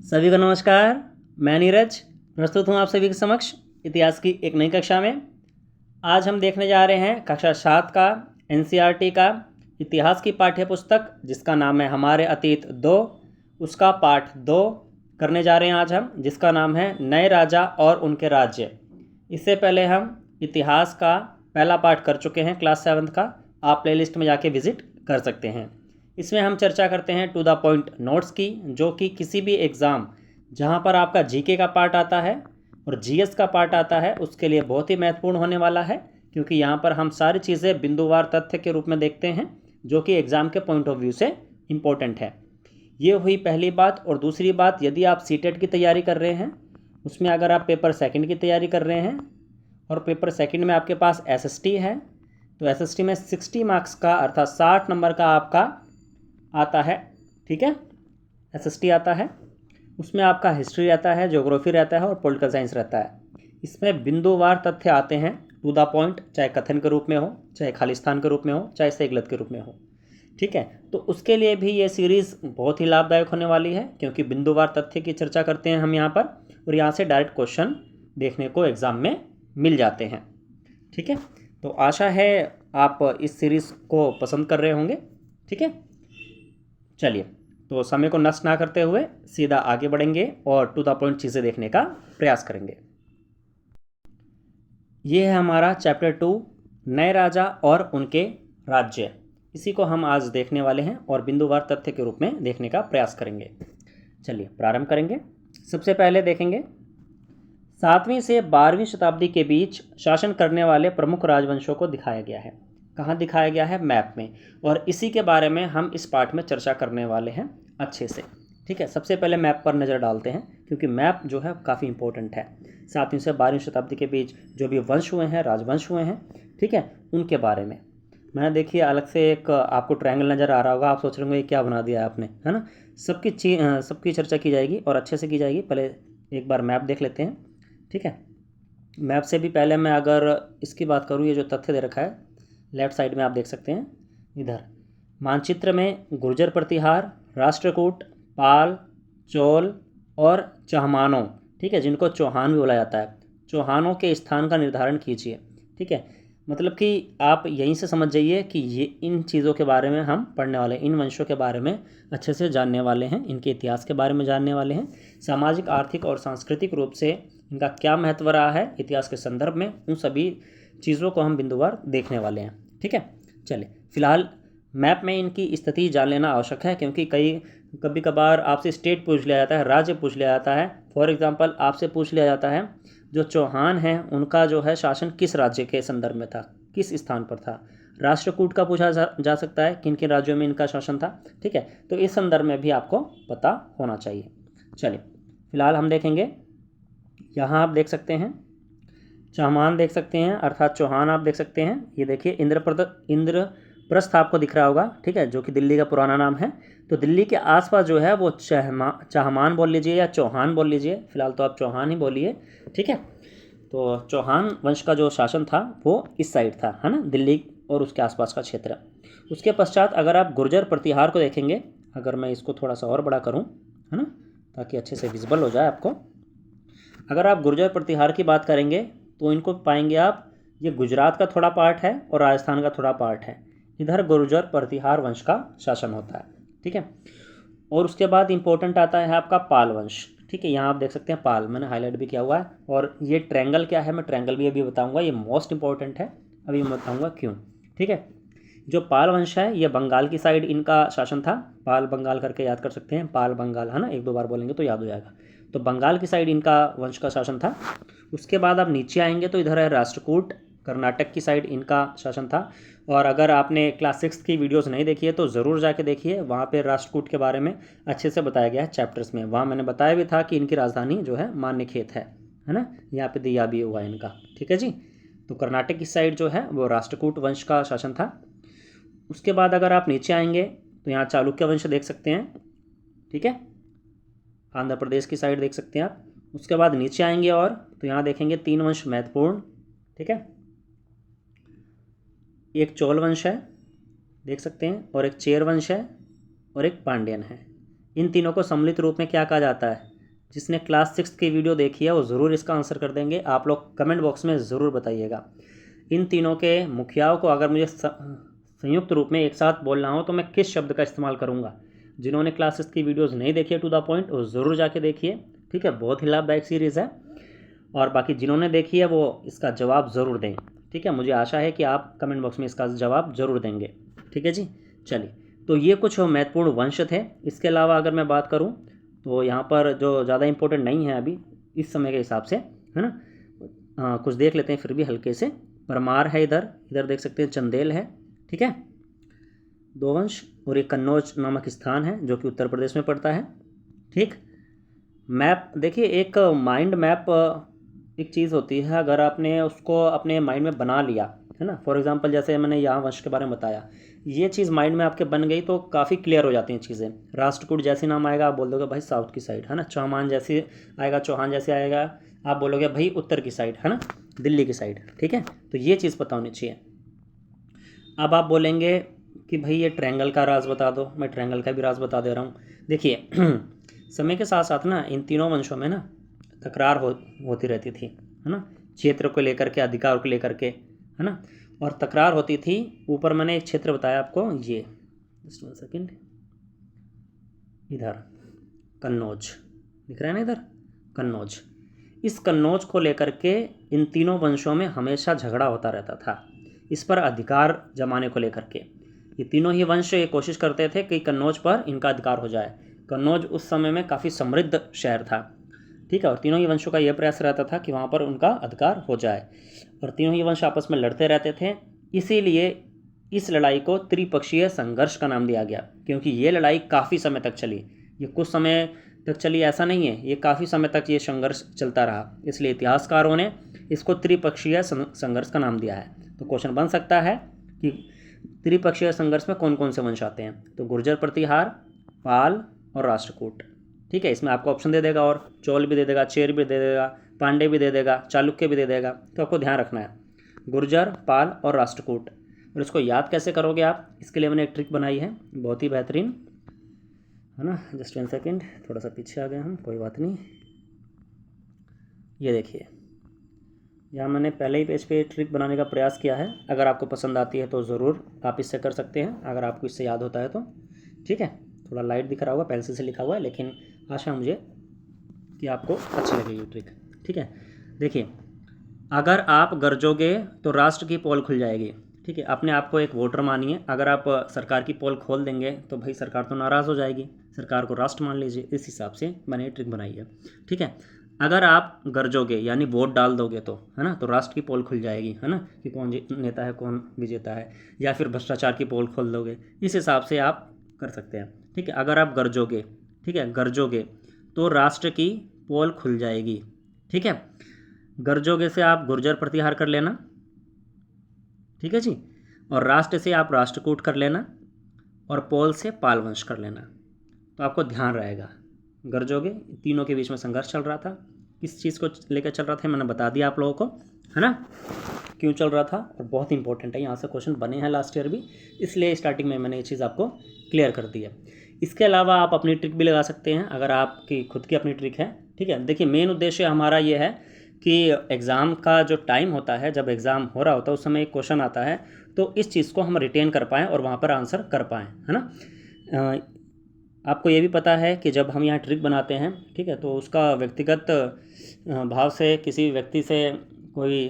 सभी को नमस्कार। मैं नीरज प्रस्तुत हूँ आप सभी के समक्ष इतिहास की एक नई कक्षा में। आज हम देखने जा रहे हैं कक्षा 7 का एनसीईआरटी का इतिहास की पाठ्य पुस्तक जिसका नाम है हमारे अतीत 2, उसका पाठ 2 करने जा रहे हैं आज हम, जिसका नाम है नए राजा और उनके राज्य। इससे पहले हम इतिहास का पहला पाठ कर चुके हैं क्लास 7 का, आप प्लेलिस्ट में जाके विजिट कर सकते हैं। इसमें हम चर्चा करते हैं टू द पॉइंट नोट्स की, जो कि किसी भी एग्ज़ाम जहां पर आपका जीके का पार्ट आता है और जीएस का पार्ट आता है उसके लिए बहुत ही महत्वपूर्ण होने वाला है, क्योंकि यहाँ पर हम सारी चीज़ें बिंदुवार तथ्य के रूप में देखते हैं जो कि एग्ज़ाम के पॉइंट ऑफ व्यू से इम्पोर्टेंट है। ये हुई पहली बात। और दूसरी बात, यदि आप सीटेट की तैयारी कर रहे हैं, उसमें अगर आप पेपर सेकंड की तैयारी कर रहे हैं और पेपर सेकंड में आपके पास एसएसटी है, तो एसएसटी में 60 मार्क्स का अर्थात 60 नंबर का आपका आता है। ठीक है, एसएसटी आता है, उसमें आपका हिस्ट्री रहता है, ज्योग्राफी रहता है और पॉलिटिकल साइंस रहता है। इसमें बिंदुवार तथ्य आते हैं टू द पॉइंट, चाहे कथन के रूप में हो, चाहे खालिस्तान के रूप में हो, चाहे सही गलत के रूप में हो। ठीक है, तो उसके लिए भी ये सीरीज़ बहुत ही लाभदायक होने वाली है, क्योंकि बिंदुवार तथ्य की चर्चा करते हैं हम यहाँ पर और यहाँ से डायरेक्ट क्वेश्चन देखने को एग्ज़ाम में मिल जाते हैं। ठीक है, तो आशा है आप इस सीरीज़ को पसंद कर रहे होंगे। ठीक है, चलिए तो समय को नष्ट ना करते हुए सीधा आगे बढ़ेंगे और टू द पॉइंट चीज़ें देखने का प्रयास करेंगे। ये है हमारा चैप्टर 2 नए राजा और उनके राज्य। इसी को हम आज देखने वाले हैं और बिंदुवार तथ्य के रूप में देखने का प्रयास करेंगे। चलिए प्रारंभ करेंगे। सबसे पहले देखेंगे 7वीं से 12वीं शताब्दी के बीच शासन करने वाले प्रमुख राजवंशों को दिखाया गया है। कहाँ दिखाया गया है? मैप में। और इसी के बारे में हम इस पाठ में चर्चा करने वाले हैं अच्छे से। ठीक है, सबसे पहले मैप पर नज़र डालते हैं, क्योंकि मैप जो है काफ़ी इंपॉर्टेंट है। 7वीं से 12वीं शताब्दी के बीच जो भी वंश हुए हैं, राजवंश हुए हैं, ठीक है, उनके बारे में मैंने देखिए अलग से एक आपको ट्रायंगल नज़र आ रहा होगा। आप सोच रहे होंगे क्या बना दिया है आपने, है ना। सबकी चर्चा की जाएगी और अच्छे से की जाएगी। पहले एक बार मैप देख लेते हैं। ठीक है, मैप से भी पहले मैं अगर इसकी बात करूँ, ये जो तथ्य दे रखा है लेफ़्ट साइड में आप देख सकते हैं, इधर मानचित्र में गुर्जर प्रतिहार, राष्ट्रकूट, पाल, चोल और चहमानों, ठीक है, जिनको चौहान भी बोला जाता है, चौहानों के स्थान का निर्धारण कीजिए। ठीक है, मतलब कि आप यहीं से समझ जाइए कि ये इन चीज़ों के बारे में हम पढ़ने वाले हैं, इन वंशों के बारे में अच्छे से जानने वाले हैं, इनके इतिहास के बारे में जानने वाले हैं, सामाजिक, आर्थिक और सांस्कृतिक रूप से इनका क्या महत्व रहा है इतिहास के संदर्भ में, उन सभी चीज़ों को हम बिंदुवार देखने वाले हैं। ठीक है, चलिए फिलहाल मैप में इनकी स्थिति जान लेना आवश्यक है, क्योंकि कभी कभार आपसे स्टेट पूछ लिया जाता है, राज्य पूछ लिया जाता है। फॉर एग्जांपल आपसे पूछ लिया जाता है जो चौहान हैं उनका जो है शासन किस राज्य के संदर्भ में था, किस स्थान पर था। राष्ट्रकूट का पूछा जा सकता है, किन किन राज्यों में इनका शासन था। ठीक है, तो इस संदर्भ में भी आपको पता होना चाहिए। चलिए फिलहाल हम देखेंगे, यहाँ आप देख सकते हैं चौहान देख सकते हैं, अर्थात चौहान आप देख सकते हैं। ये देखिए इंद्रप्रस्थ आपको दिख रहा होगा, ठीक है, जो कि दिल्ली का पुराना नाम है। तो दिल्ली के आसपास जो है वो चहमान बोल लीजिए या चौहान बोल लीजिए, फिलहाल तो आप चौहान ही बोलिए। ठीक है, तो चौहान वंश का जो शासन था वो इस साइड था, है ना, दिल्ली और उसके आसपास का क्षेत्र। उसके पश्चात अगर आप गुर्जर प्रतिहार को देखेंगे, अगर मैं इसको थोड़ा सा और बड़ा करूँ, है ना, ताकि अच्छे से विजिबल हो जाए आपको। अगर आप गुर्जर प्रतिहार की बात करेंगे तो इनको पाएंगे आप, ये गुजरात का थोड़ा पार्ट है और राजस्थान का थोड़ा पार्ट है। इधर गुर्जर प्रतिहार वंश का शासन होता है। ठीक है, और उसके बाद इंपॉर्टेंट आता है आपका पाल वंश। ठीक है, यहाँ आप देख सकते हैं पाल, मैंने हाईलाइट भी किया हुआ है। और ये ट्रायंगल क्या है, मैं ट्रायंगल भी अभी बताऊंगा, ये मोस्ट इंपॉर्टेंट है, अभी मैं बताऊंगा क्यों। ठीक है, जो पाल वंश है ये बंगाल की साइड इनका शासन था। पाल बंगाल करके याद कर सकते हैं, पाल बंगाल, है ना, एक दो बार बोलेंगे तो याद हो जाएगा। तो बंगाल की साइड इनका वंश का शासन था। उसके बाद आप नीचे आएंगे तो इधर है राष्ट्रकूट, कर्नाटक की साइड इनका शासन था। और अगर आपने क्लास 6 की वीडियोस नहीं देखी है तो ज़रूर जाके देखिए, वहाँ पे राष्ट्रकूट के बारे में अच्छे से बताया गया है चैप्टर्स में। वहाँ मैंने बताया भी था कि इनकी राजधानी जो है मान्यखेत है ना, यहाँ पे दिया भी हुआ है इनका। ठीक है जी, तो कर्नाटक की साइड जो है वो राष्ट्रकूट वंश का शासन था। उसके बाद अगर आप नीचे आएंगे तो यहाँ चालुक्य वंश देख सकते हैं। ठीक है, आंध्र प्रदेश की साइड देख सकते हैं आप। उसके बाद नीचे आएंगे और तो यहाँ देखेंगे 3 वंश महत्वपूर्ण। ठीक है, एक चोल वंश है देख सकते हैं, और एक चेर वंश है और एक पांड्यन है। इन तीनों को सम्मिलित रूप में क्या कहा जाता है? जिसने क्लास 6 की वीडियो देखी है वो ज़रूर इसका आंसर कर देंगे। आप लोग कमेंट बॉक्स में ज़रूर बताइएगा। इन तीनों के मुखियाओं को अगर मुझे संयुक्त रूप में एक साथ बोलना हो तो मैं किस शब्द का इस्तेमाल करूँगा। जिन्होंने क्लास 6 की वीडियोज़ नहीं देखी है टू द पॉइंट, वो ज़रूर जाके देखिए, ठीक है, बहुत ही लाभदायक सीरीज़ है। और बाकी जिन्होंने देखी है वो इसका जवाब ज़रूर दें, ठीक है। मुझे आशा है कि आप कमेंट बॉक्स में इसका जवाब ज़रूर देंगे, ठीक है जी। चलिए, तो ये कुछ महत्वपूर्ण वंश थे। इसके अलावा अगर मैं बात करूं तो यहाँ पर जो ज़्यादा इम्पोर्टेंट नहीं है अभी इस समय के हिसाब से, है ना, कुछ देख लेते हैं फिर भी हल्के से। परमार है, इधर देख सकते हैं चंदेल है, ठीक है, 2 वंश। और ये कन्नौज नामक स्थान है जो कि उत्तर प्रदेश में पड़ता है, ठीक। मैप देखिए, एक माइंड मैप एक चीज़ होती है, अगर आपने उसको अपने माइंड में बना लिया, है ना, फॉर एग्जांपल जैसे मैंने यहाँ वंश के बारे में बताया, ये चीज़ माइंड में आपके बन गई तो काफ़ी क्लियर हो जाती हैं चीज़ें। राष्ट्रकूट जैसे नाम आएगा आप बोल दोगे भाई साउथ की साइड, है ना। चौहान जैसे आएगा, चौहान जैसे आएगा आप बोलोगे भाई उत्तर की साइड, है ना, दिल्ली की साइड, ठीक है। तो ये चीज़ पता होनी चाहिए। अब आप बोलेंगे कि भाई ये ट्रायंगल का राज बता दो, मैं ट्रायंगल का भी राज बता दे रहा हूँ। देखिए समय के साथ साथ ना इन तीनों वंशों में ना तकरार होती रहती थी, है ना, क्षेत्र को लेकर के, अधिकार को लेकर के, है ना, और तकरार होती थी। ऊपर मैंने एक क्षेत्र बताया आपको, ये जस्ट 1 सेकेंड, इधर कन्नौज दिख रहा है ना, इधर कन्नौज। इस कन्नौज को लेकर के इन तीनों वंशों में हमेशा झगड़ा होता रहता था, इस पर अधिकार जमाने को लेकर के। ये तीनों ही वंश ये कोशिश करते थे कि कन्नौज पर इनका अधिकार हो जाए। कन्नौज उस समय में काफ़ी समृद्ध शहर था, ठीक है, और तीनों ही वंशों का यह प्रयास रहता था कि वहाँ पर उनका अधिकार हो जाए। और तीनों ही वंश आपस में लड़ते रहते थे, इसीलिए इस लड़ाई को त्रिपक्षीय संघर्ष का नाम दिया गया, क्योंकि ये लड़ाई काफ़ी समय तक चली। ये कुछ समय तक चली ऐसा नहीं है, ये काफ़ी समय तक ये संघर्ष चलता रहा, इसलिए इतिहासकारों ने इसको त्रिपक्षीय संघर्ष का नाम दिया है। तो क्वेश्चन बन सकता है कि त्रिपक्षीय संघर्ष में कौन कौन से वंश आते हैं, तो गुर्जर प्रतिहार, पाल और राष्ट्रकूट, ठीक है। इसमें आपको ऑप्शन दे देगा और चोल भी दे देगा, चेर भी दे देगा, पांडे भी दे देगा, चालुक्य भी दे देगा। तो आपको ध्यान रखना है गुर्जर, पाल और राष्ट्रकूट। और इसको याद कैसे करोगे आप, इसके लिए मैंने एक ट्रिक बनाई है, बहुत ही बेहतरीन, है ना। जस्ट 1 सेकेंड, थोड़ा सा पीछे आ गए हम, कोई बात नहीं। ये देखिए, यहाँ मैंने पहले ही पेज पे ट्रिक बनाने का प्रयास किया है। अगर आपको पसंद आती है तो ज़रूर आप इससे कर सकते हैं, अगर आपको इससे याद होता है तो, ठीक है। थोड़ा लाइट दिख रहा होगा, पेंसिल से लिखा हुआ है, लेकिन आशा मुझे कि आपको अच्छी लगेगी ट्रिक, ठीक है। देखिए, अगर आप गरजोगे तो राष्ट्र की पोल खुल जाएगी, ठीक है। अपने आप को एक वोटर मानिए, अगर आप सरकार की पोल खोल देंगे तो भाई सरकार तो नाराज़ हो जाएगी, सरकार को राष्ट्र मान लीजिए। इस हिसाब से मैंने ट्रिक बनाई है, ठीक है। अगर आप गरजोगे यानी वोट डाल दोगे तो, है ना, तो राष्ट्र की पोल खुल जाएगी, है ना, कि कौन नेता है, कौन विजेता है। या फिर भ्रष्टाचार की पोल खोल दोगे, इस हिसाब से आप कर सकते हैं, ठीक है। अगर आप गरजोगे, ठीक है, गरजोगे तो राष्ट्र की पोल खुल जाएगी, ठीक है। गरजोगे से आप गुर्जर प्रतिहार कर लेना, ठीक है जी, और राष्ट्र से आप राष्ट्रकूट कर लेना, और पोल से पाल वंश कर लेना। तो आपको ध्यान रहेगा, गरजोगे तीनों के बीच में संघर्ष चल रहा था, किस चीज़ को लेकर चल रहा था मैंने बता दिया आप लोगों को, है ना, क्यों चल रहा था, और बहुत इंपॉर्टेंट है, यहाँ से क्वेश्चन बने हैं लास्ट ईयर भी, इसलिए स्टार्टिंग में मैंने ये चीज़ आपको क्लियर कर दी है। इसके अलावा आप अपनी ट्रिक भी लगा सकते हैं, अगर आपकी खुद की अपनी ट्रिक है, ठीक है। देखिए, मेन उद्देश्य हमारा ये है कि एग्ज़ाम का जो टाइम होता है, जब एग्ज़ाम हो रहा होता है उस समय एक क्वेश्चन आता है, तो इस चीज़ को हम रिटेन कर पाएँ और वहाँ पर आंसर कर पाएँ, है ना। आपको ये भी पता है कि जब हम यहाँ ट्रिक बनाते हैं, ठीक है, तो उसका व्यक्तिगत भाव से, किसी व्यक्ति से कोई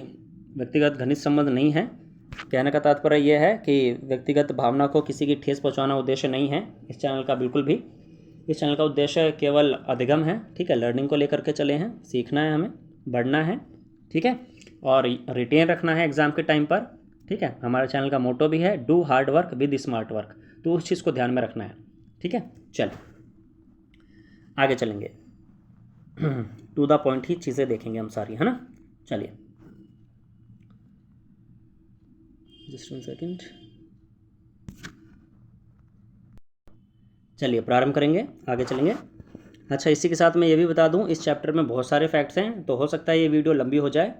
व्यक्तिगत घनिष्ठ संबंध नहीं है। कहने का तात्पर्य यह है कि व्यक्तिगत भावना को किसी की ठेस पहुँचाना उद्देश्य नहीं है इस चैनल का, बिल्कुल भी। इस चैनल का उद्देश्य केवल अधिगम है, ठीक है, लर्निंग को लेकर के चले हैं, सीखना है, हमें बढ़ना है, ठीक है, और रिटेन रखना है एग्ज़ाम के टाइम पर, ठीक है। हमारे चैनल का मोटो भी है, do hard work with smart work, तो उस चीज़ को ध्यान में रखना है, ठीक है। चलिए आगे चलेंगे, टू द पॉइंट ही चीज़ें देखेंगे हम सारी, है ना। चलिए जस्ट 1 सेकेंड, चलिए प्रारंभ करेंगे, आगे चलेंगे। अच्छा, इसी के साथ मैं ये भी बता दूं, इस चैप्टर में बहुत सारे फैक्ट्स हैं, तो हो सकता है ये वीडियो लंबी हो जाए,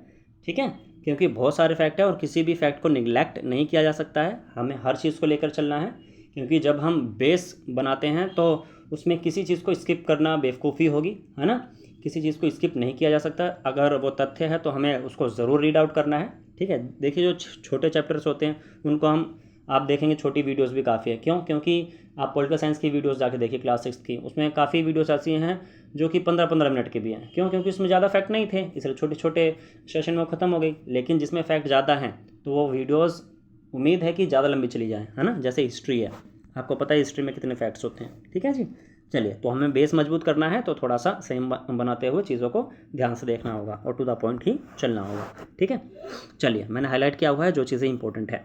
ठीक है, क्योंकि बहुत सारे फैक्ट हैं और किसी भी फैक्ट को निगलेक्ट नहीं किया जा सकता है, हमें हर चीज़ को लेकर चलना है, क्योंकि जब हम बेस बनाते हैं तो उसमें किसी चीज़ को स्किप करना बेवकूफ़ी होगी, है ना। किसी चीज़ को स्किप नहीं किया जा सकता। अगर वो तथ्य है तो हमें उसको ज़रूर रीड आउट करना है, ठीक है। देखिए जो छोटे चैप्टर्स होते हैं उनको आप देखेंगे छोटी वीडियोस भी काफ़ी है। क्यों? क्योंकि आप पॉलिटिकल साइंस की वीडियोस जाके देखिए क्लास 6 की, उसमें काफ़ी वीडियोस ऐसी हैं जो कि 15-15 मिनट के भी हैं। क्यों? क्योंकि उसमें ज़्यादा फैक्ट नहीं थे, इसलिए छोटे छोटे सेशन में ख़त्म हो गई। लेकिन जिसमें फैक्ट ज़्यादा हैं तो वो वीडियोज़ उम्मीद है कि ज़्यादा लंबी चली जाए, है ना। जैसे हिस्ट्री है, आपको पता है हिस्ट्री में कितने फैक्ट्स होते हैं, ठीक है जी। चलिए, तो हमें बेस मजबूत करना है तो थोड़ा सा सेम बनाते हुए चीज़ों को ध्यान से देखना होगा और टू द पॉइंट ही चलना होगा, ठीक है। चलिए, मैंने हाईलाइट किया हुआ है जो चीज़ें इंपॉर्टेंट है।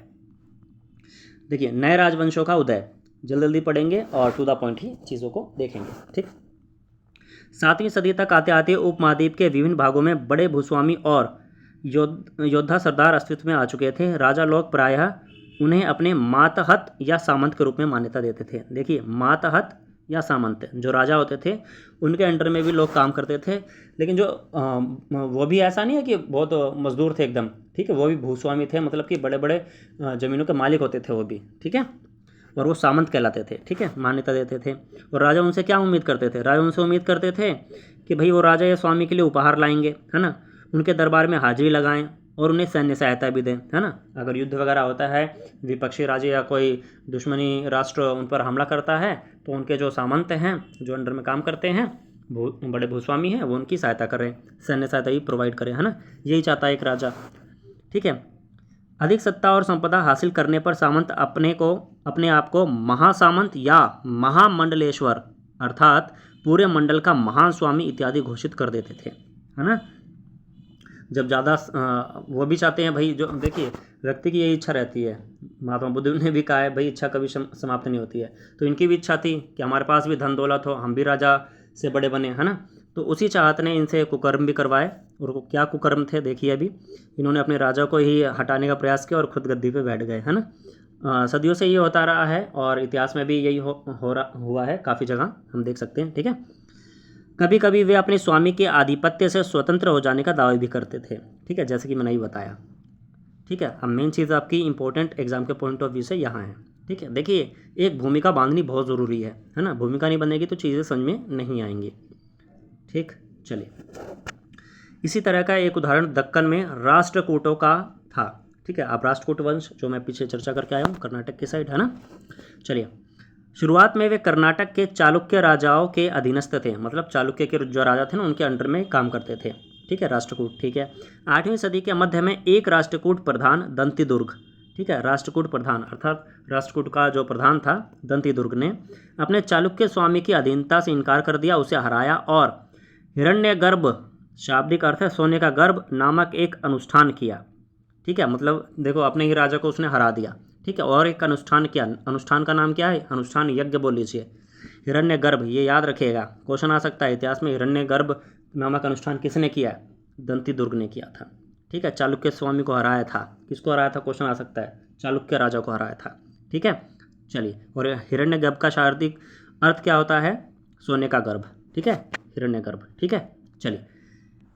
देखिए, नए राजवंशों का उदय जल्दी जल्दी पढ़ेंगे और टू द पॉइंट ही चीज़ों को देखेंगे, ठीक। 7वीं सदी तक आते आते उपमहाद्वीप के विभिन्न भागों में बड़े भूस्वामी और योद्धा सरदार अस्तित्व में आ चुके थे। राजा लोग प्रायः उन्हें अपने मातहत या सामंत के रूप में मान्यता देते थे। देखिए, मातहत या सामंत जो राजा होते थे उनके अंडर में भी लोग काम करते थे, लेकिन जो वो भी ऐसा नहीं है कि बहुत मजदूर थे एकदम, ठीक है। वो भी भूस्वामी थे, मतलब कि बड़े बड़े ज़मीनों के मालिक होते थे वो भी, ठीक है। और वो सामंत कहलाते थे, ठीक है, मान्यता देते थे। और राजा उनसे क्या उम्मीद करते थे? राजा उनसे उम्मीद करते थे कि भाई वो राजा या स्वामी के लिए उपहार लाएंगे, है ना, उनके दरबार में हाजिरी लगाएं और उन्हें सैन्य सहायता भी दें, है ना। अगर युद्ध वगैरह होता है, विपक्षी राज्य या कोई दुश्मनी राष्ट्र उन पर हमला करता है तो उनके जो सामंत हैं, जो अंडर में काम करते हैं, बड़े भूस्वामी हैं, वो उनकी सहायता करें, सैन्य सहायता भी प्रोवाइड करें, है ना। यही चाहता है एक राजा, ठीक है। अधिक सत्ता और संपदा हासिल करने पर सामंत अपने आप को महासामंत या महामंडलेश्वर अर्थात पूरे मंडल का महान स्वामी इत्यादि घोषित कर देते थे, है ना। जब ज़्यादा वो भी चाहते हैं भाई, जो देखिए व्यक्ति की यही इच्छा रहती है, महात्मा बुद्ध ने भी कहा है भाई इच्छा कभी समाप्त नहीं होती है। तो इनकी भी इच्छा थी कि हमारे पास भी धन दौलत हो, हम भी राजा से बड़े बने, है ना। तो उसी चाहत ने इनसे कुकर्म भी करवाए। और क्या कुकर्म थे देखिए, अभी इन्होंने अपने राजा को ही हटाने का प्रयास किया और खुद गद्दी पे बैठ गए, है ना। सदियों से ये होता रहा है और इतिहास में भी यही हुआ है, काफ़ी जगह हम देख सकते हैं, ठीक है। कभी कभी वे अपने स्वामी के आधिपत्य से स्वतंत्र हो जाने का दावा भी करते थे, ठीक है, जैसे कि मैंने ही बताया, ठीक है। अब मेन चीज़ आपकी इंपॉर्टेंट एग्जाम के पॉइंट ऑफ व्यू से यहाँ है, ठीक है। देखिए, एक भूमिका बांधनी बहुत ज़रूरी है ना। भूमिका नहीं बनेगी तो चीज़ें समझ में नहीं आएंगी, ठीक। चलिए, इसी तरह का एक उदाहरण दक्कन में राष्ट्रकूटों का था, ठीक है। आप राष्ट्रकूट वंश जो मैं पीछे चर्चा करके आया हूँ, कर्नाटक की साइड, है ना। चलिए, शुरुआत में वे कर्नाटक के चालुक्य राजाओं के अधीनस्थ थे, मतलब चालुक्य के जो राजा थे ना उनके अंडर में काम करते थे, ठीक है, राष्ट्रकूट, ठीक है। 8वीं सदी के मध्य में एक राष्ट्रकूट प्रधान दंतिदुर्ग, ठीक है, राष्ट्रकूट प्रधान अर्थात राष्ट्रकूट का जो प्रधान था दंतिदुर्ग ने अपने चालुक्य स्वामी की अधीनता से इनकार कर दिया, उसे हराया और हिरण्यगर्भ, शाब्दिक अर्थ है सोने का गर्भ, नामक एक अनुष्ठान किया, ठीक है। मतलब देखो, अपने ही राजा को उसने हरा दिया, ठीक है। और एक अनुष्ठान किया, अनुष्ठान का नाम क्या है? अनुष्ठान यज्ञ बोल लीजिए। हिरण्यगर्भ, ये याद रखिएगा, क्वेश्चन आ सकता है इतिहास में। हिरण्यगर्भ नामक अनुष्ठान किसने किया? दंतिदुर्ग ने किया था, ठीक है। चालुक्य स्वामी को हराया था। किसको हराया था? क्वेश्चन आ सकता है। चालुक्य राजा को हराया था, ठीक है। चलिए, और हिरण्यगर्भ का शाब्दिक अर्थ क्या होता है? सोने का गर्भ, ठीक है, हिरण्यगर्भ, ठीक है। चलिए,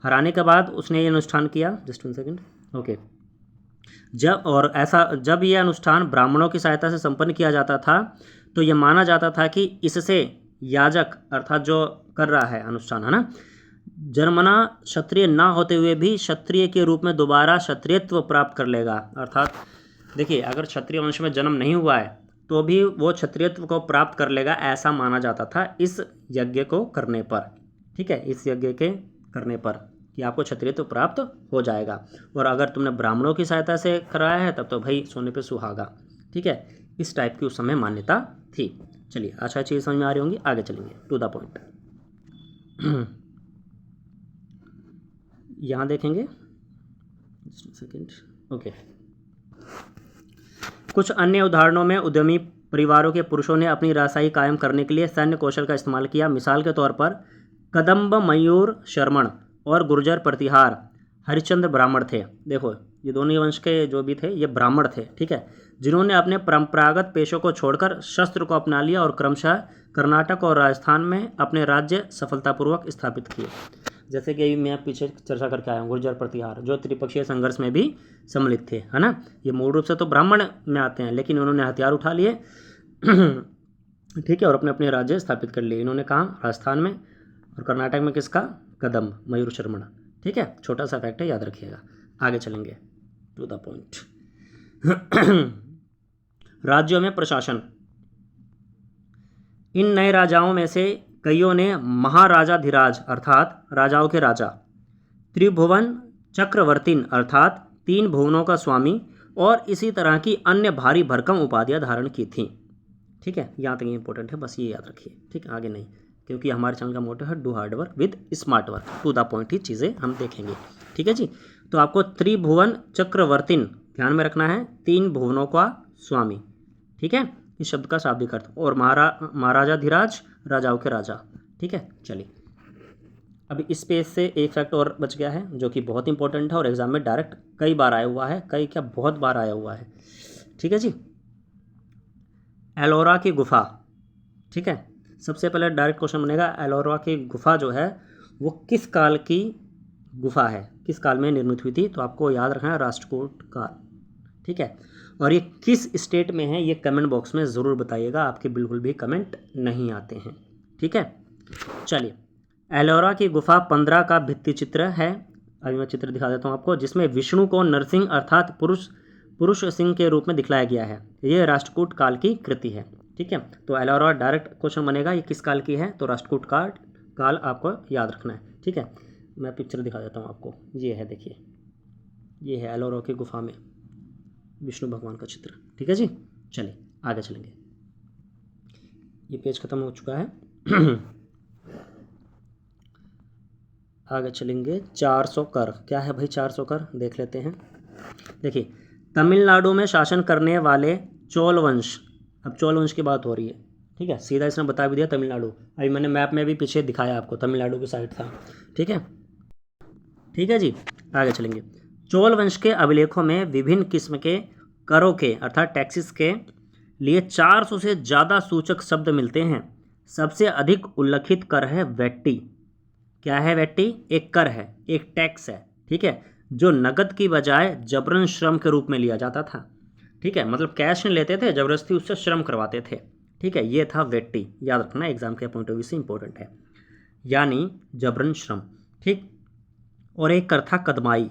हराने के बाद उसने ये अनुष्ठान किया, जस्ट 1 सेकेंड, ओके। जब यह अनुष्ठान ब्राह्मणों की सहायता से संपन्न किया जाता था तो यह माना जाता था कि इससे याजक अर्थात जो कर रहा है अनुष्ठान, है ना, जन्मना क्षत्रिय ना होते हुए भी क्षत्रिय के रूप में दोबारा क्षत्रियत्व प्राप्त कर लेगा। अर्थात देखिए, अगर क्षत्रिय वंश में जन्म नहीं हुआ है तो भी वो क्षत्रियत्व को प्राप्त कर लेगा, ऐसा माना जाता था इस यज्ञ को करने पर, ठीक है, इस यज्ञ के करने पर कि आपको क्षत्रियत्व प्राप्त हो जाएगा। और अगर तुमने ब्राह्मणों की सहायता से कराया है तब तो भाई सोने पे सुहागा, ठीक है। इस टाइप की उस समय मान्यता थी। चलिए, अच्छा चीज़ समझ में आ रही होंगी, आगे चलेंगे टू द पॉइंट। यहाँ देखेंगे, सेकेंड, ओके। कुछ अन्य उदाहरणों में उद्यमी परिवारों के पुरुषों ने अपनी राजशाही कायम करने के लिए सैन्य कौशल का इस्तेमाल किया। मिसाल के तौर पर कदम्ब मयूर शर्मण और गुर्जर प्रतिहार हरिश्चंद्र ब्राह्मण थे। देखो, ये दोनों वंश के जो भी थे ये ब्राह्मण थे, ठीक है, जिन्होंने अपने परंपरागत पेशों को छोड़कर शस्त्र को अपना लिया और क्रमशः कर्नाटक और राजस्थान में अपने राज्य सफलतापूर्वक स्थापित किए। जैसे कि मैं पीछे चर्चा करके आया हूँ, गुर्जर प्रतिहार जो त्रिपक्षीय संघर्ष में भी सम्मिलित थे, है ना। ये मूल रूप से तो ब्राह्मण में आते हैं, लेकिन उन्होंने हथियार उठा लिए ठीक है, और अपने अपने राज्य स्थापित कर लिए। इन्होंने कहाँ, राजस्थान में, और कर्नाटक में किसका, कदम्ब, मयूर शर्मण। ठीक है, छोटा सा फैक्ट है, याद रखिएगा। आगे चलेंगे, टू द पॉइंट। राज्यों में प्रशासन। इन नए राजाओं में से कईयों ने महाराजाधिराज अर्थात राजाओं के राजा, त्रिभुवन चक्रवर्तीन अर्थात 3 भुवनों का स्वामी, और इसी तरह की अन्य भारी भरकम उपाधियां धारण की थीं। ठीक है, यहाँ तक ये इंपॉर्टेंट है, बस ये याद रखिए। ठीक, आगे नहीं, क्योंकि हमारे चैनल का मोटो है do hard work with smart work. To the point ही चीज़ें हम देखेंगे। ठीक है जी, तो आपको त्रिभुवन चक्रवर्तीन ध्यान में रखना है, 3 भुवनों का स्वामी। ठीक है, इस शब्द का शाब्दिक अर्थ, और महाराजाधिराज राजाओं के राजा। ठीक है, चलिए अभी इस पेज से एक फैक्ट और बच गया है जो कि बहुत इंपॉर्टेंट है और एग्जाम में डायरेक्ट कई बार आया हुआ है, कई क्या बहुत बार आया हुआ है। ठीक है जी, एलोरा की गुफा। ठीक है, सबसे पहले डायरेक्ट क्वेश्चन बनेगा, एलोरा की गुफा जो है वो किस काल की गुफा है, किस काल में निर्मित हुई थी? तो आपको याद रखना है, राष्ट्रकूट काल। ठीक है, और ये किस स्टेट में है ये कमेंट बॉक्स में ज़रूर बताइएगा, आपके बिल्कुल भी कमेंट नहीं आते हैं। ठीक है, चलिए एलोरा की गुफा 15 का भित्ति चित्र है। अभी मैं चित्र दिखा देता हूँ आपको, जिसमें विष्णु को नरसिंह अर्थात पुरुष सिंह के रूप में दिखलाया गया है। ये राष्ट्रकूट काल की कृति है। ठीक है, तो एलोरा डायरेक्ट क्वेश्चन बनेगा, ये किस काल की है? तो राष्ट्रकूट काल आपको याद रखना है। ठीक है, मैं पिक्चर दिखा देता हूँ आपको, ये है, देखिए ये है एलोरा की गुफा में विष्णु भगवान का चित्र। ठीक है जी, चलिए आगे चलेंगे, ये पेज खत्म हो चुका है। आगे चलेंगे, 400 कर। क्या है भाई 400 कर, देख लेते हैं। देखिए, तमिलनाडु में शासन करने वाले चोल वंश, अब चोल वंश की बात हो रही है। ठीक है, सीधा इसने बता भी दिया तमिलनाडु, अभी मैंने मैप में भी पीछे दिखाया आपको, तमिलनाडु की साइड था। ठीक है, ठीक है जी, आगे चलेंगे। चोल वंश के अभिलेखों में विभिन्न किस्म के करों के अर्थात टैक्सेस के लिए 400 से ज़्यादा सूचक शब्द मिलते हैं। सबसे अधिक उल्लिखित कर है वेट्टी। क्या है वेट्टी? एक कर है, एक टैक्स है। ठीक है, जो नकद की बजाय जबरन श्रम के रूप में लिया जाता था। ठीक है, मतलब कैश नहीं लेते थे, जबरदस्ती उससे श्रम करवाते थे। ठीक है, ये था वेट्टी, याद रखना, एग्जाम के पॉइंट ऑफ व्यू से इंपॉर्टेंट है, यानी जबरन श्रम। ठीक, और एक कर था कदमाई।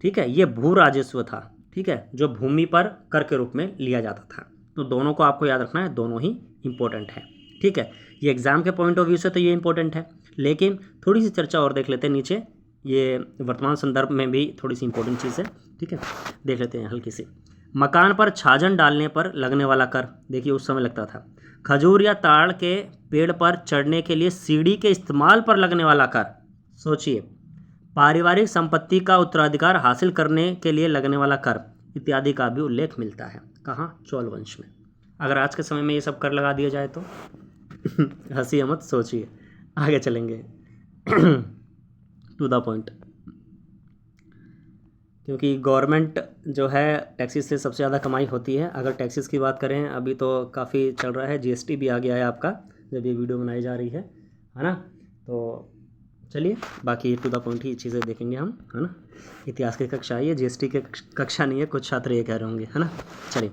ठीक है, ये भू राजस्व था। ठीक है, जो भूमि पर कर के रूप में लिया जाता था। तो दोनों को आपको याद रखना है, दोनों ही इंपॉर्टेंट है। ठीक है, ये एग्जाम के पॉइंट ऑफ व्यू से तो ये इंपॉर्टेंट है, लेकिन थोड़ी सी चर्चा और देख लेते हैं नीचे, ये वर्तमान संदर्भ में भी थोड़ी सी इंपॉर्टेंट चीज़ है। ठीक है, देख लेते हैं हल्की सी। मकान पर छाजन डालने पर लगने वाला कर, देखिए उस समय लगता था। खजूर या ताड़ के पेड़ पर चढ़ने के लिए सीढ़ी के इस्तेमाल पर लगने वाला कर, सोचिए। पारिवारिक संपत्ति का उत्तराधिकार हासिल करने के लिए लगने वाला कर इत्यादि का भी उल्लेख मिलता है। कहाँ? चोल वंश में। अगर आज के समय में ये सब कर लगा दिया जाए तो हंसी मत, सोचिए। आगे चलेंगे टू द पॉइंट, क्योंकि गवर्नमेंट जो है टैक्सेस से सबसे ज़्यादा कमाई होती है। अगर टैक्सेस की बात करें, अभी तो काफ़ी चल रहा है, जीएसटी भी आ गया है आपका, जब ये वीडियो बनाई जा रही है ना। तो चलिए बाकी टू द पॉइंट ही चीज़ें देखेंगे हम, है ना। इतिहास की कक्षा है ये, जीएसटी की कक्षा नहीं है, कुछ छात्र ये कह रहे होंगे, है ना। चलिए,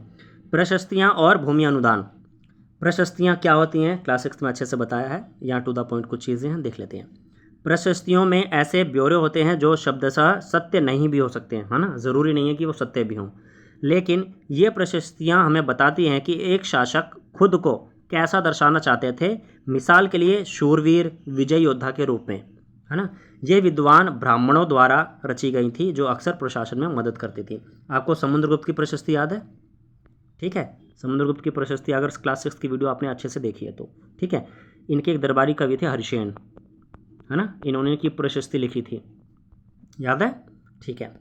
प्रशस्तियाँ और भूमि अनुदान। प्रशस्तियाँ क्या होती हैं, क्लास 6 में अच्छे से बताया है, यहाँ टू द पॉइंट कुछ चीज़ें हैं, देख लेते हैं। प्रशस्तियों में ऐसे ब्यौरे होते हैं जो शब्दशः सत्य नहीं भी हो सकते हैं, है ना, ज़रूरी नहीं है कि वो सत्य भी हों, लेकिन ये प्रशस्तियाँ हमें बताती हैं कि एक शासक खुद को कैसा दर्शाना चाहते थे। मिसाल के लिए शूरवीर, विजय योद्धा के रूप में, है ना। ये विद्वान ब्राह्मणों द्वारा रची गई थी, जो अक्सर प्रशासन में मदद करती थी। आपको समुद्रगुप्त की प्रशस्ति याद है? ठीक है, समुद्रगुप्त की प्रशस्ति अगर क्लास 6 की वीडियो आपने अच्छे से देखी है तो, ठीक है। इनके एक दरबारी कवि थे हरिसेन, है ना, इन्होंने की प्रशस्ति लिखी थी, याद है? ठीक है,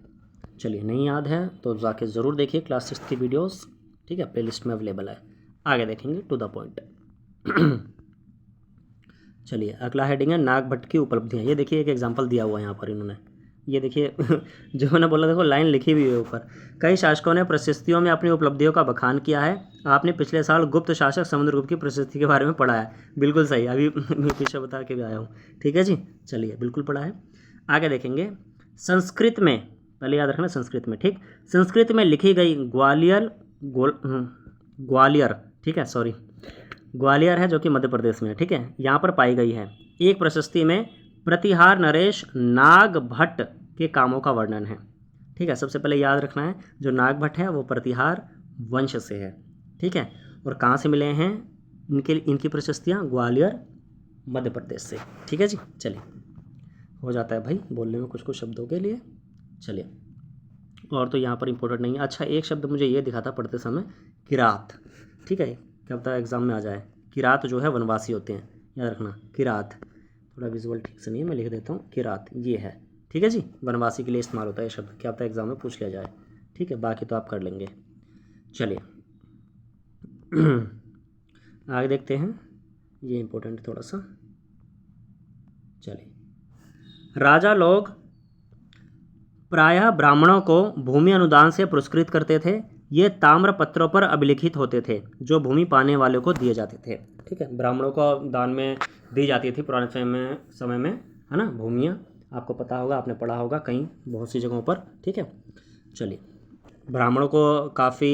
चलिए नहीं याद है तो जाके ज़रूर देखिए क्लास 6 की वीडियोस, ठीक है, प्लेलिस्ट में अवेलेबल है। आगे देखेंगे टू द पॉइंट। चलिए अगला हेडिंग है नाग भट्ट की उपलब्धियाँ। ये देखिए एक एग्जांपल दिया हुआ है यहाँ पर इन्होंने, ये देखिए जो मैंने बोला देखो लाइन लिखी हुई है ऊपर। कई शासकों ने प्रशस्तियों में अपनी उपलब्धियों का बखान किया है। आपने पिछले साल गुप्त शासक समुद्रगुप्त की प्रशस्ति के बारे में पढ़ा है, बिल्कुल सही, अभी मैं पीछे बता के भी आया हूँ। ठीक है जी, चलिए बिल्कुल पढ़ा है। आगे देखेंगे, संस्कृत में, पहले याद रखना संस्कृत में, ठीक, संस्कृत में लिखी गई ग्वालियर, ठीक है, सॉरी, ग्वालियर है जो कि मध्य प्रदेश में है, ठीक है, यहाँ पर पाई गई है। एक प्रशस्ति में प्रतिहार नरेश नागभट्ट के कामों का वर्णन है, ठीक है। सबसे पहले याद रखना है जो नागभट्ट है वो प्रतिहार वंश से है, ठीक है, और कहाँ से मिले हैं इनकी प्रशस्तियाँ? ग्वालियर मध्य प्रदेश से, ठीक है जी। चलिए, हो जाता है भाई बोलने में कुछ कुछ शब्दों के लिए। चलिए, और तो यहाँ पर इम्पोर्टेंट नहीं है। अच्छा, एक शब्द मुझे ये दिखा था पढ़ते समय, किरात, ठीक है, क्या पता एग्जाम में आ जाए। किरात जो है वनवासी होते हैं, याद रखना। किरात, थोड़ा विजुअल ठीक से नहीं है, मैं लिख देता हूँ। किरात ये है, ठीक है जी, वनवासी के लिए इस्तेमाल होता है ये शब्द, क्या पता एग्जाम में पूछ लिया जाए, ठीक है, बाकी तो आप कर लेंगे। चलिए आगे देखते हैं, ये इम्पोर्टेंट है थोड़ा सा। चलिए, राजा लोग प्रायः ब्राह्मणों को भूमि अनुदान से पुरस्कृत करते थे। ये ताम्र पत्रों पर अभिलिखित होते थे जो भूमि पाने वालों को दिए जाते थे, ठीक है। ब्राह्मणों को दान में दी जाती थी पुराने समय में, है ना, भूमियाँ, आपको पता होगा, आपने पढ़ा होगा कहीं बहुत सी जगहों पर, ठीक है। चलिए, ब्राह्मणों को काफ़ी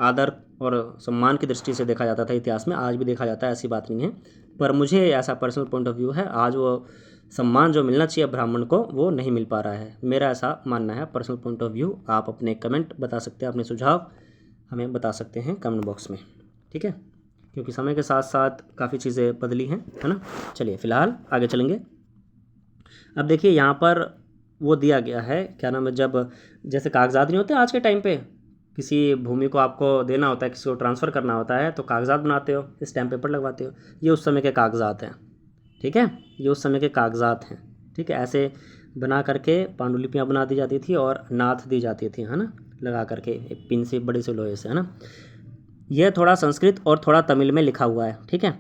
आदर और सम्मान की दृष्टि से देखा जाता था इतिहास में, आज भी देखा जाता है, ऐसी बात नहीं है। पर मुझे ऐसा पर्सनल पॉइंट ऑफ व्यू है, आज वो सम्मान जो मिलना चाहिए ब्राह्मण को वो नहीं मिल पा रहा है, मेरा ऐसा मानना है, पर्सनल पॉइंट ऑफ व्यू। आप अपने कमेंट बता सकते हैं, अपने सुझाव हमें बता सकते हैं कमेंट बॉक्स में, ठीक है, क्योंकि समय के साथ साथ काफ़ी चीज़ें बदली हैं, है ना। चलिए, फ़िलहाल आगे चलेंगे। अब देखिए, यहाँ पर वो दिया गया है, क्या नाम है, जब जैसे कागजात नहीं होते आज के टाइम पे, किसी भूमि को आपको देना होता है, किसी को ट्रांसफ़र करना होता है, तो कागजात बनाते हो, स्टैम्प पेपर लगवाते हो, ये उस समय के कागजात हैं, ठीक है, ये उस समय के कागजात हैं, ठीक है। ऐसे बना करके पांडुलिपियाँ बना दी जाती थी और नाथ दी जाती थी, है ना, लगा करके एक पिन से, बड़े से लोहे से, है ना। यह थोड़ा संस्कृत और थोड़ा तमिल में लिखा हुआ है, ठीक है।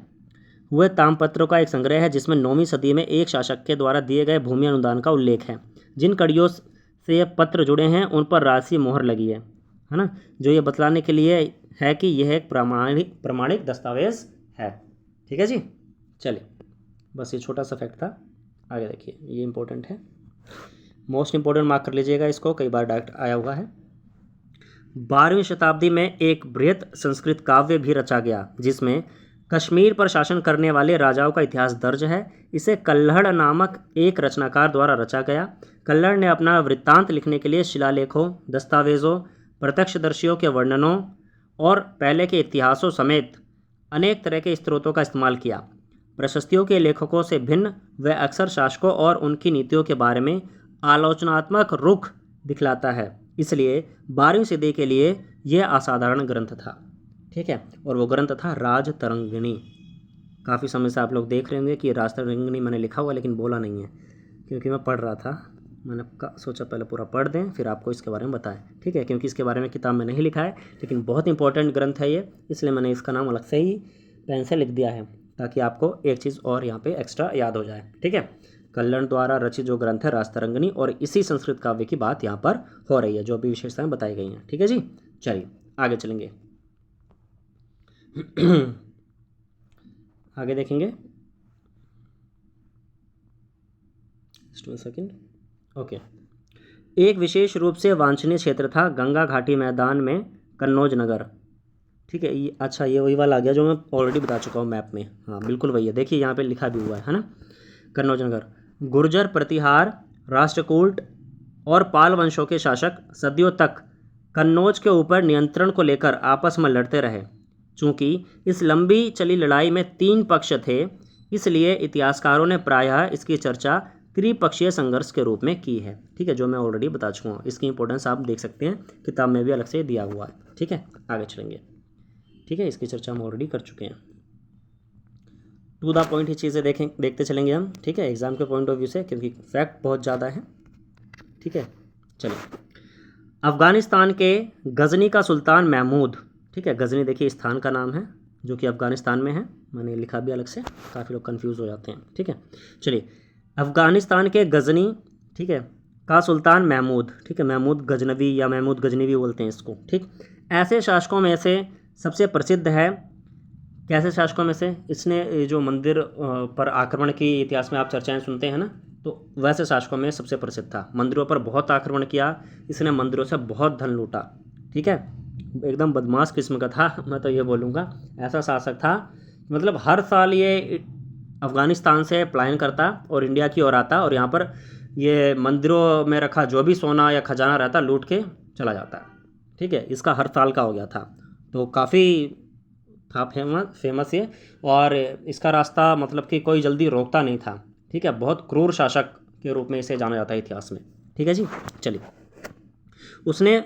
वह ताम्रपत्रों का एक संग्रह है जिसमें 9वीं सदी में एक शासक के द्वारा दिए गए भूमि अनुदान का उल्लेख है। जिन कड़ियों से ये पत्र जुड़े हैं उन पर राशि मोहर लगी है ना, जो ये बतलाने के लिए है कि यह एक प्रमाणिक दस्तावेज है, ठीक है जी। चलिए, बस ये छोटा सा फैक्ट था, आगे देखिए, ये इंपॉर्टेंट है, मोस्ट इंपॉर्टेंट मार्क कर लीजिएगा इसको, कई बार डायरेक्ट आया हुआ है। 12वीं शताब्दी में एक बृहत संस्कृत काव्य भी रचा गया जिसमें कश्मीर पर शासन करने वाले राजाओं का इतिहास दर्ज है। इसे कल्हड़ नामक एक रचनाकार द्वारा रचा गया। कल्हड़ ने अपना वृत्तांत लिखने के लिए शिलालेखों, दस्तावेजों, प्रत्यक्षदर्शियों के वर्णनों और पहले के इतिहासों समेत अनेक तरह के स्रोतों का इस्तेमाल किया। प्रशस्तियों के लेखकों से भिन्न वह अक्सर शासकों और उनकी नीतियों के बारे में आलोचनात्मक रुख दिखलाता है, इसलिए 12वीं सदी के लिए यह असाधारण ग्रंथ था, ठीक है। और वो ग्रंथ था राजतरंगिणी। काफ़ी समय से आप लोग देख रहे होंगे कि राजतरंगिणी मैंने लिखा हुआ लेकिन बोला नहीं है, क्योंकि मैं पढ़ रहा था, मैंने सोचा पहले पूरा पढ़ दें फिर आपको इसके बारे में बताएं, ठीक है, क्योंकि इसके बारे में किताब में नहीं लिखा है, लेकिन बहुत इंपॉर्टेंट ग्रंथ है ये, इसलिए मैंने इसका नाम अलग से ही पेन से लिख दिया है ताकि आपको एक चीज़ और यहाँ पे एक्स्ट्रा याद हो जाए, ठीक है। कल्हड़ द्वारा रचित जो ग्रंथ है राजतरंगिणी, और इसी संस्कृत काव्य की बात यहाँ पर हो रही है, जो भी विशेषताएं बताई गई हैं, ठीक है जी। चलिए आगे चलेंगे, आगे देखेंगे, सेकेंड, ओके। एक विशेष रूप से वांछनीय क्षेत्र था गंगा घाटी मैदान में कन्नौज नगर, ठीक है। ये अच्छा, ये वही वाला आ गया जो मैं ऑलरेडी बता चुका हूँ मैप में, हाँ बिल्कुल वही है, देखिए यहाँ पे लिखा भी हुआ है ना, कन्नौज नगर। गुर्जर, प्रतिहार, राष्ट्रकूट और पाल वंशों के शासक सदियों तक कन्नौज के ऊपर नियंत्रण को लेकर आपस में लड़ते रहे। चूँकि इस लंबी चली लड़ाई में 3 पक्ष थे, इसलिए इतिहासकारों ने प्रायः इसकी चर्चा त्रिपक्षीय संघर्ष के रूप में की है, ठीक है, जो मैं ऑलरेडी बता चुका हूँ। इसकी इंपॉर्टेंस आप देख सकते हैं, किताब में भी अलग से दिया हुआ है, ठीक है। आगे चलेंगे, ठीक है, इसकी चर्चा हम ऑलरेडी कर चुके हैं। टू द पॉइंट ही चीज़ें देखते चलेंगे हम, ठीक है, एग्जाम के पॉइंट ऑफ व्यू से, क्योंकि फैक्ट बहुत ज़्यादा है, ठीक है। चलिए, अफ़गानिस्तान के गजनी का सुल्तान महमूद, ठीक है, गजनी देखिए स्थान का नाम है जो कि अफ़गानिस्तान में है, मैंने लिखा भी अलग से, काफ़ी लोग कंफ्यूज हो जाते हैं, ठीक है। चलिए, अफ़गानिस्तान के गजनी, ठीक है, का सुल्तान महमूद, ठीक है, महमूद गजनवी या महमूद गजनी भी बोलते हैं इसको, ठीक। ऐसे शासकों में से सबसे प्रसिद्ध है, कैसे शासकों में से, इसने जो मंदिर पर आक्रमण की इतिहास में आप चर्चाएं सुनते हैं ना, तो वैसे शासकों में सबसे प्रसिद्ध था। मंदिरों पर बहुत आक्रमण किया इसने, मंदिरों से बहुत धन लूटा, ठीक है, एकदम बदमाश किस्म का था, मैं तो ये बोलूँगा। ऐसा शासक था, मतलब हर साल ये अफ़गानिस्तान से पलायन करता और इंडिया की ओर आता, और यहाँ पर ये मंदिरों में रखा जो भी सोना या खजाना रहता लूट के चला जाता। ठीक है, इसका हर साल का हो गया था, तो काफ़ी था फेमस ये। और इसका रास्ता मतलब कि कोई जल्दी रोकता नहीं था। ठीक है, बहुत क्रूर शासक के रूप में इसे जाना जाता है इतिहास में। ठीक है जी, चलिए। उसने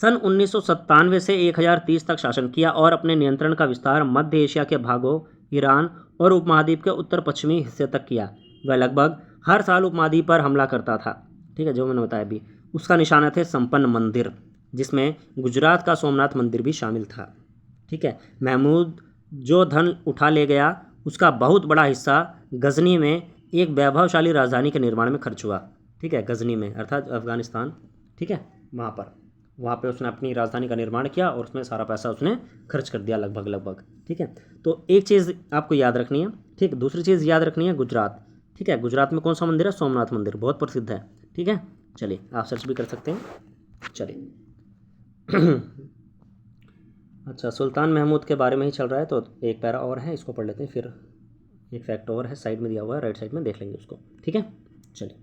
सन 1997 से 1030 तक शासन किया और अपने नियंत्रण का विस्तार मध्य एशिया के भागों, ईरान और उपमहाद्वीप के उत्तर पश्चिमी हिस्से तक किया। वह लगभग हर साल उपमहाद्वीप पर हमला करता था। ठीक है, जो मैंने बताया अभी। उसका निशाना थे संपन्न मंदिर, जिसमें गुजरात का सोमनाथ मंदिर भी शामिल था। ठीक है, महमूद जो धन उठा ले गया उसका बहुत बड़ा हिस्सा गजनी में एक वैभवशाली राजधानी के निर्माण में खर्च हुआ। ठीक है, गजनी में अर्थात अफगानिस्तान। ठीक है, वहाँ पे उसने अपनी राजधानी का निर्माण किया और उसमें सारा पैसा उसने खर्च कर दिया लगभग। ठीक है, तो एक चीज़ आपको याद रखनी है। ठीक, दूसरी चीज़ याद रखनी है गुजरात। ठीक है, गुजरात में कौन सा मंदिर है? सोमनाथ मंदिर, बहुत प्रसिद्ध है। ठीक है, चलिए आप सर्च भी कर सकते हैं। चलिए अच्छा, सुल्तान महमूद के बारे में ही चल रहा है, तो एक पैरा और है, इसको पढ़ लेते हैं, फिर एक फैक्ट और है साइड में दिया हुआ है, राइट साइड में देख लेंगे उसको। ठीक है, चलिए।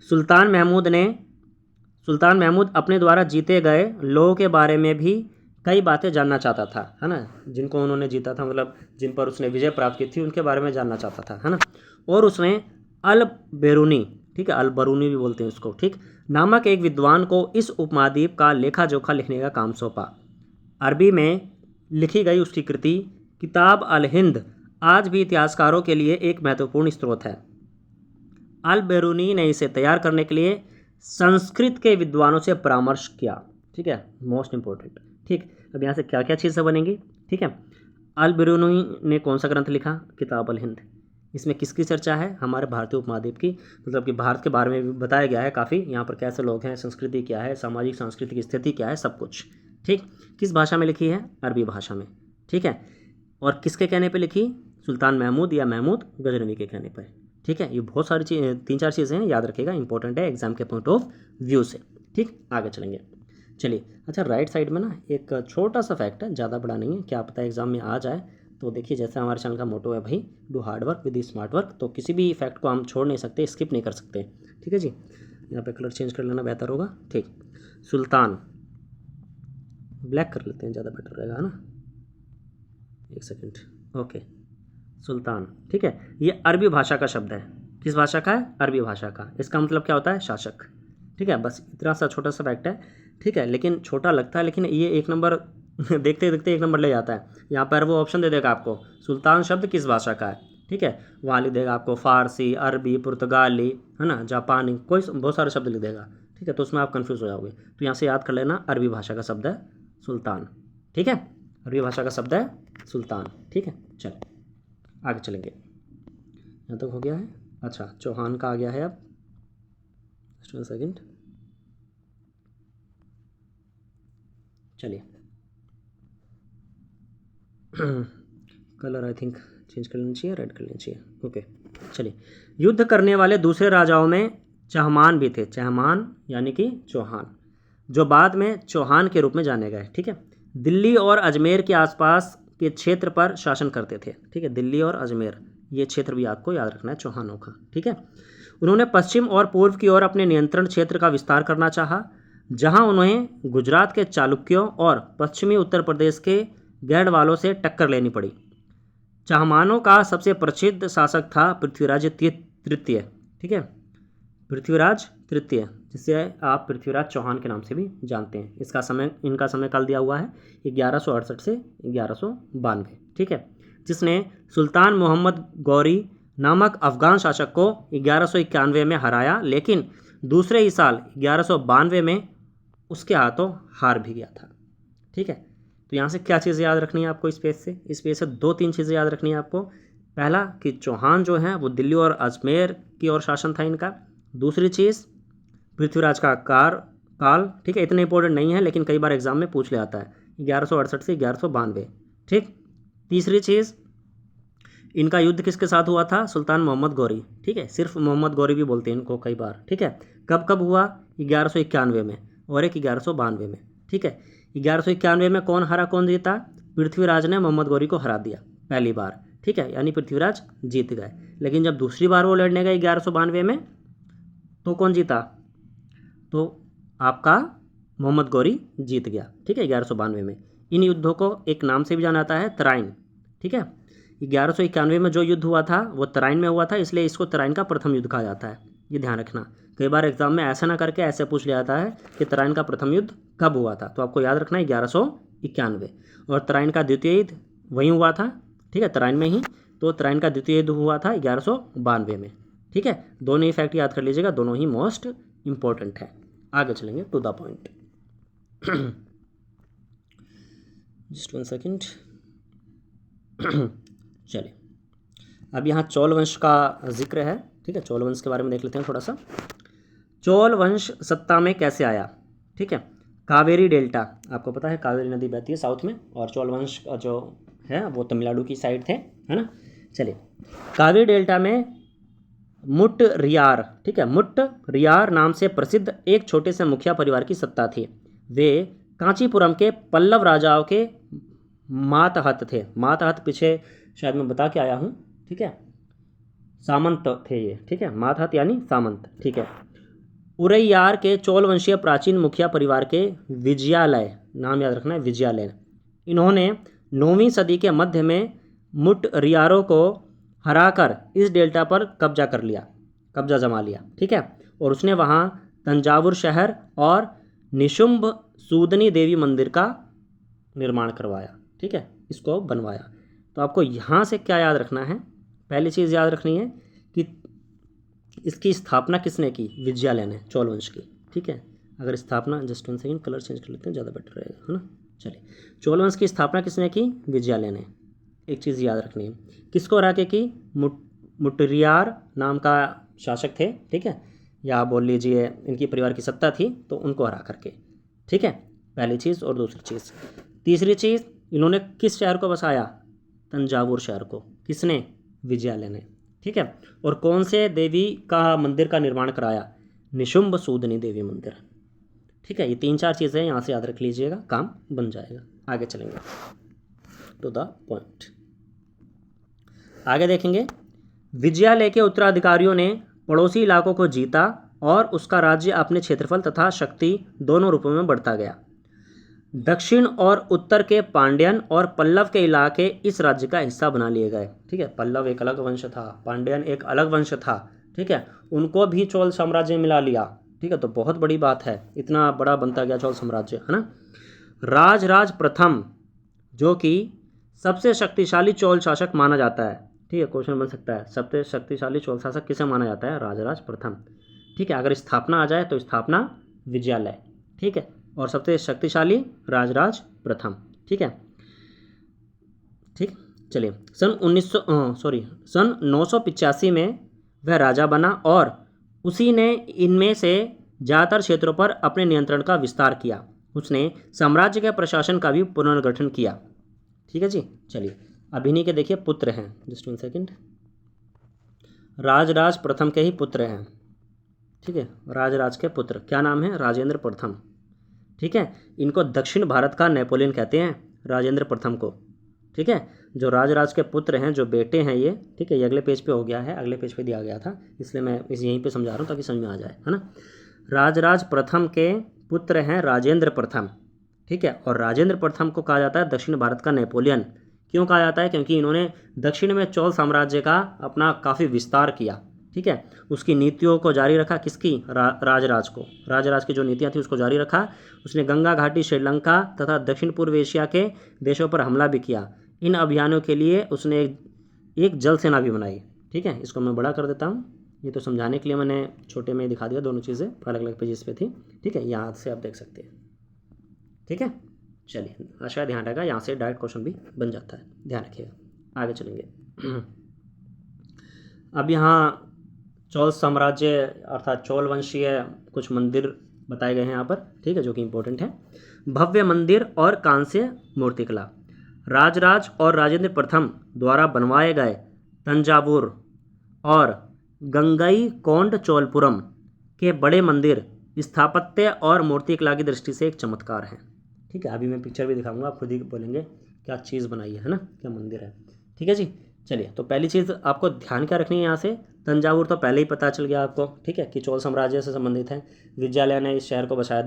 सुल्तान महमूद अपने द्वारा जीते गए लोगों के बारे में भी कई बातें जानना चाहता था, है ना। जिनको उन्होंने जीता था, मतलब जिन पर उसने विजय प्राप्त की थी, उनके बारे में जानना चाहता था, है ना। और उसने अल बेरूनी, ठीक है, अल बरूनी भी बोलते हैं उसको, ठीक, नामक एक विद्वान को इस उपमहाद्वीप का लेखा जोखा लिखने का काम सौंपा। अरबी में लिखी गई उसकी कृति किताब अल हिंद आज भी इतिहासकारों के लिए एक महत्वपूर्ण स्रोत है। अल बेरूनी ने इसे तैयार करने के लिए संस्कृत के विद्वानों से परामर्श किया। ठीक है, मोस्ट इंपॉर्टेंट। ठीक, अब यहाँ से क्या क्या चीज़ें बनेंगी। ठीक है, अल बेरूनी ने कौन सा ग्रंथ लिखा? किताब अल हिंद। इसमें किसकी चर्चा है? हमारे भारतीय उपमहाद्वीप की, मतलब कि भारत के बारे में भी बताया गया है काफ़ी, यहाँ पर कैसे लोग हैं, संस्कृति क्या है, सामाजिक सांस्कृतिक स्थिति क्या है, सब कुछ। ठीक, किस भाषा में लिखी है? अरबी भाषा में। ठीक है, और किसके कहने पे लिखी? सुल्तान महमूद या महमूद गजनवी के कहने पर। ठीक है, ये बहुत सारी चीज़, 3-4 चीज़ें हैं, याद रखिएगा, इंपॉर्टेंट है एग्जाम के पॉइंट ऑफ व्यू से। ठीक, आगे चलेंगे। चलिए, अच्छा, राइट साइड में ना एक छोटा सा फैक्ट है, ज़्यादा बड़ा नहीं है, क्या पता एग्जाम में आ जाए। तो देखिए, जैसे हमारे चैनल का मोटो है भाई, do hard work with smart work, तो किसी भी फैक्ट को हम छोड़ नहीं सकते, स्किप नहीं कर सकते। ठीक है जी, यहाँ पे कलर चेंज कर लेना बेहतर होगा। ठीक, सुल्तान ब्लैक कर लेते हैं, ज़्यादा बेटर रहेगा, है ना। एक सेकेंड, ओके, सुल्तान। ठीक है, ये अरबी भाषा का शब्द है। किस भाषा का है? अरबी भाषा का। इसका मतलब क्या होता है? शासक। ठीक है, बस इतना सा छोटा सा फैक्ट है। ठीक है, लेकिन छोटा लगता है, लेकिन ये एक नंबर देखते देखते एक नंबर ले जाता है। यहाँ पर वो ऑप्शन दे देगा आपको, सुल्तान शब्द किस भाषा का है। ठीक है, वहाँ लिख देगा आपको फारसी, अरबी, पुर्तगाली, है ना, जापानी, कोई बहुत सारे शब्द लिख देगा। ठीक है, तो उसमें आप कन्फ्यूज़ हो जाओगे, तो यहाँ से याद कर लेना, अरबी भाषा का शब्द है सुल्तान। ठीक है, अरबी भाषा का शब्द है सुल्तान। ठीक है, चलो आगे चलेंगे। यहाँ तक हो गया है। अच्छा, चौहान का आ गया है अब, जस्ट वन सेकेंड। चलिए कलर आई थिंक चेंज कर लेना चाहिए, रेड कर लेना चाहिए। ओके, चलिए। युद्ध करने वाले दूसरे राजाओं में चहमान भी थे। चहमान यानी कि चौहान, जो बाद में चौहान के रूप में जाने गए। ठीक है, दिल्ली और अजमेर के आसपास के क्षेत्र पर शासन करते थे। ठीक है, दिल्ली और अजमेर, ये क्षेत्र भी आपको याद रखना है चौहानों का। ठीक है, उन्होंने पश्चिम और पूर्व की ओर अपने नियंत्रण क्षेत्र का विस्तार करना चाहा, जहां उन्हें गुजरात के चालुक्यों और पश्चिमी उत्तर प्रदेश के गैंडवालों से टक्कर लेनी पड़ी। चहमानों का सबसे प्रसिद्ध शासक था पृथ्वीराज तृतीय। ठीक है, पृथ्वीराज तृतीय, जिसे आप पृथ्वीराज चौहान के नाम से भी जानते हैं। इनका समय काल दिया हुआ है 1168 से 1192। ठीक है, जिसने सुल्तान मोहम्मद गौरी नामक अफगान शासक को 1191 में हराया, लेकिन दूसरे ही साल 1192 में उसके हाथों हार भी गया था। ठीक है, तो यहाँ से क्या चीज़ें याद रखनी है आपको? इस पेज से 2-3 चीज़ें याद रखनी है आपको। पहला कि चौहान जो हैं वो दिल्ली और अजमेर की ओर शासन था इनका। दूसरी चीज़, पृथ्वीराज का काल। ठीक है, इतना इंपॉर्टेंट नहीं है, लेकिन कई बार एग्जाम में पूछ ले आता है, 1168 से 1192। ठीक, तीसरी चीज़, इनका युद्ध किसके साथ हुआ था? सुल्तान मोहम्मद गौरी। ठीक है, सिर्फ मोहम्मद गौरी भी बोलते हैं इनको कई बार। ठीक है, कब कब हुआ? 1191 में। और एक 1192 में। ठीक है, 1191 में कौन हारा कौन जीता? पृथ्वीराज ने मोहम्मद गौरी को हरा दिया पहली बार। ठीक है, यानी पृथ्वीराज जीत गए। लेकिन जब दूसरी बार वो लड़ने गए 1192 में तो कौन जीता? तो आपका मोहम्मद गौरी जीत गया। ठीक है, 1192 में। इन युद्धों को एक नाम से भी जाना जाता है, तराइन। ठीक है, 1191 में जो युद्ध हुआ था वो तराइन में हुआ था, इसलिए इसको तराइन का प्रथम युद्ध कहा जाता है। ये ध्यान रखना, कई बार एग्जाम में ऐसा ना करके ऐसे पूछ लिया जाता है कि तराइन का प्रथम युद्ध कब हुआ था, तो आपको याद रखना है 1191। और तराइन का द्वितीय युद्ध वहीं हुआ था। ठीक है, तराइन में ही। तो तराइन का द्वितीय युद्ध हुआ था 1192 में। ठीक है, दोनों ही फैक्ट याद कर लीजिएगा, दोनों ही मोस्ट इंपॉर्टेंट है। आगे चलेंगे to the point. Just 1 second. चलिए, अब यहाँ चोल वंश का जिक्र है। ठीक है, चोल वंश के बारे में देख लेते हैं थोड़ा सा। चोल वंश सत्ता में कैसे आया? ठीक है, कावेरी डेल्टा, आपको पता है कावेरी नदी बहती है साउथ में, और चोल वंश का जो है वो तमिलनाडु की साइड थे, है ना। चलिए, कावेरी डेल्टा में मुट्टरियार, ठीक है, मुट्टरियार नाम से प्रसिद्ध एक छोटे से मुखिया परिवार की सत्ता थी। वे कांचीपुरम के पल्लव राजाओं के मातहत थे। मातहत पीछे शायद मैं बता के आया हूँ। ठीक है, सामंत थे ये। ठीक है, मातहत यानी सामंत। ठीक है, उरैयार के चोल वंशीय प्राचीन मुखिया परिवार के विजयालय, नाम याद रखना है, विजयालय। इन्होंने 9वीं सदी के मध्य में मुट्टरियारों को हराकर इस डेल्टा पर कब्जा जमा लिया। ठीक है, और उसने वहाँ तंजावुर शहर और निशुंभ सूदनी देवी मंदिर का निर्माण करवाया। ठीक है, इसको बनवाया। तो आपको यहाँ से क्या याद रखना है? पहली चीज़ याद रखनी है कि इसकी स्थापना किसने की? विजयालय ने, चोल वंश की। ठीक है, अगर स्थापना, जस्ट 1 सेकेंड, कलर चेंज कर लेते हैं, ज़्यादा बेटर रहेगा, है ना। चलिए, चोल वंश की स्थापना किसने की? विजयालय ने। एक चीज़ याद रखनी है, किसको हरा के की? मुट्टरियार नाम का शासक थे। ठीक है, या बोल लीजिए इनकी परिवार की सत्ता थी, तो उनको हरा करके। ठीक है, पहली चीज़। और दूसरी चीज़, तीसरी चीज़, इन्होंने किस शहर को बसाया? तंजावुर शहर को। किसने? विजयालय ने। ठीक है, और कौन से देवी का मंदिर का निर्माण कराया? निशुंभ सूदनी देवी मंदिर। ठीक है, ये 3-4 चीज़ें यहाँ से याद रख लीजिएगा, काम बन जाएगा। आगे चलेंगे टू द पॉइंट। आगे देखेंगे, विजयालय के उत्तराधिकारियों ने पड़ोसी इलाकों को जीता और उसका राज्य अपने क्षेत्रफल तथा शक्ति दोनों रूपों में बढ़ता गया। दक्षिण और उत्तर के पांड्यन और पल्लव के इलाके इस राज्य का हिस्सा बना लिए गए। ठीक है, पल्लव एक अलग वंश था, पांड्यन एक अलग वंश था। ठीक है, उनको भी चोल साम्राज्य में मिला लिया। ठीक है, तो बहुत बड़ी बात है, इतना बड़ा बनता गया चोल साम्राज्य, है ना। राजराज प्रथम, जो कि सबसे शक्तिशाली चोल शासक माना जाता है। ठीक है, क्वेश्चन बन सकता है, सबसे शक्तिशाली चोल शासक किसे माना जाता है? राजराज प्रथम। ठीक है, अगर स्थापना आ जाए तो स्थापना विजयालय। ठीक है, और सबसे शक्तिशाली राजराज प्रथम। ठीक है, ठीक। चलिए, सन 985 में वह राजा बना और उसी ने इनमें से ज़्यादातर क्षेत्रों पर अपने नियंत्रण का विस्तार किया। उसने साम्राज्य के प्रशासन का भी पुनर्गठन किया। ठीक है जी। चलिए, अब इन्हीं के देखिए पुत्र हैं, जस्ट 1 सेकेंड, राजराज प्रथम के ही पुत्र हैं। ठीक है, राजराज के पुत्र, क्या नाम है? राजेंद्र प्रथम। ठीक है, इनको दक्षिण भारत का नेपोलियन कहते हैं, राजेंद्र प्रथम को। ठीक है, जो राजराज के पुत्र हैं, जो बेटे हैं ये। ठीक है, ये अगले पेज पे हो गया है, अगले पेज पे दिया गया था, इसलिए मैं यहीं पे समझा रहा हूँ ताकि समझ में आ जाए, है ना। राजराज प्रथम के पुत्र हैं राजेंद्र प्रथम। ठीक है, और राजेंद्र प्रथम को कहा जाता है दक्षिण भारत का नेपोलियन। क्यों कहा जाता है? क्योंकि इन्होंने दक्षिण में चोल साम्राज्य का अपना काफ़ी विस्तार किया। ठीक है, उसकी नीतियों को जारी रखा। किसकी? राजराज को। राजराज की जो नीतियाँ थी उसको जारी रखा। उसने गंगा घाटी, श्रीलंका तथा दक्षिण पूर्व एशिया के देशों पर हमला भी किया। इन अभियानों के लिए उसने एक जल सेना भी बनाई। ठीक है, इसको मैं बड़ा कर देता हूँ, ये तो समझाने के लिए मैंने छोटे में दिखा दिया, दोनों चीज़ें अलग अलग पेजेस पे थी। ठीक है, यहाँ से आप देख सकते हैं। ठीक है, चलिए, आशा ध्यान रहेगा, यहाँ से डायरेक्ट क्वेश्चन भी बन जाता है, ध्यान रखिएगा। आगे चलेंगे। अब यहाँ चोल साम्राज्य अर्थात चोल वंशीय कुछ मंदिर बताए गए हैं यहाँ पर। ठीक है, जो कि इम्पोर्टेंट है। भव्य मंदिर और कांस्य मूर्तिकला। राजराज और राजेंद्र प्रथम द्वारा बनवाए गए तंजावुर और गंगई कोंड चोलपुरम के बड़े मंदिर स्थापत्य और मूर्तिकला की दृष्टि से एक चमत्कार है। ठीक है, अभी मैं पिक्चर भी दिखाऊंगा, आप खुद ही बोलेंगे क्या चीज़ बनाई है ना, क्या मंदिर है। ठीक है जी, चलिए तो पहली चीज़ आपको ध्यान क्या रखनी है यहाँ से, तंजावुर तो पहले ही पता चल गया आपको। ठीक है, कि चोल साम्राज्य से संबंधित है। विजयालय ने इस शहर को बसा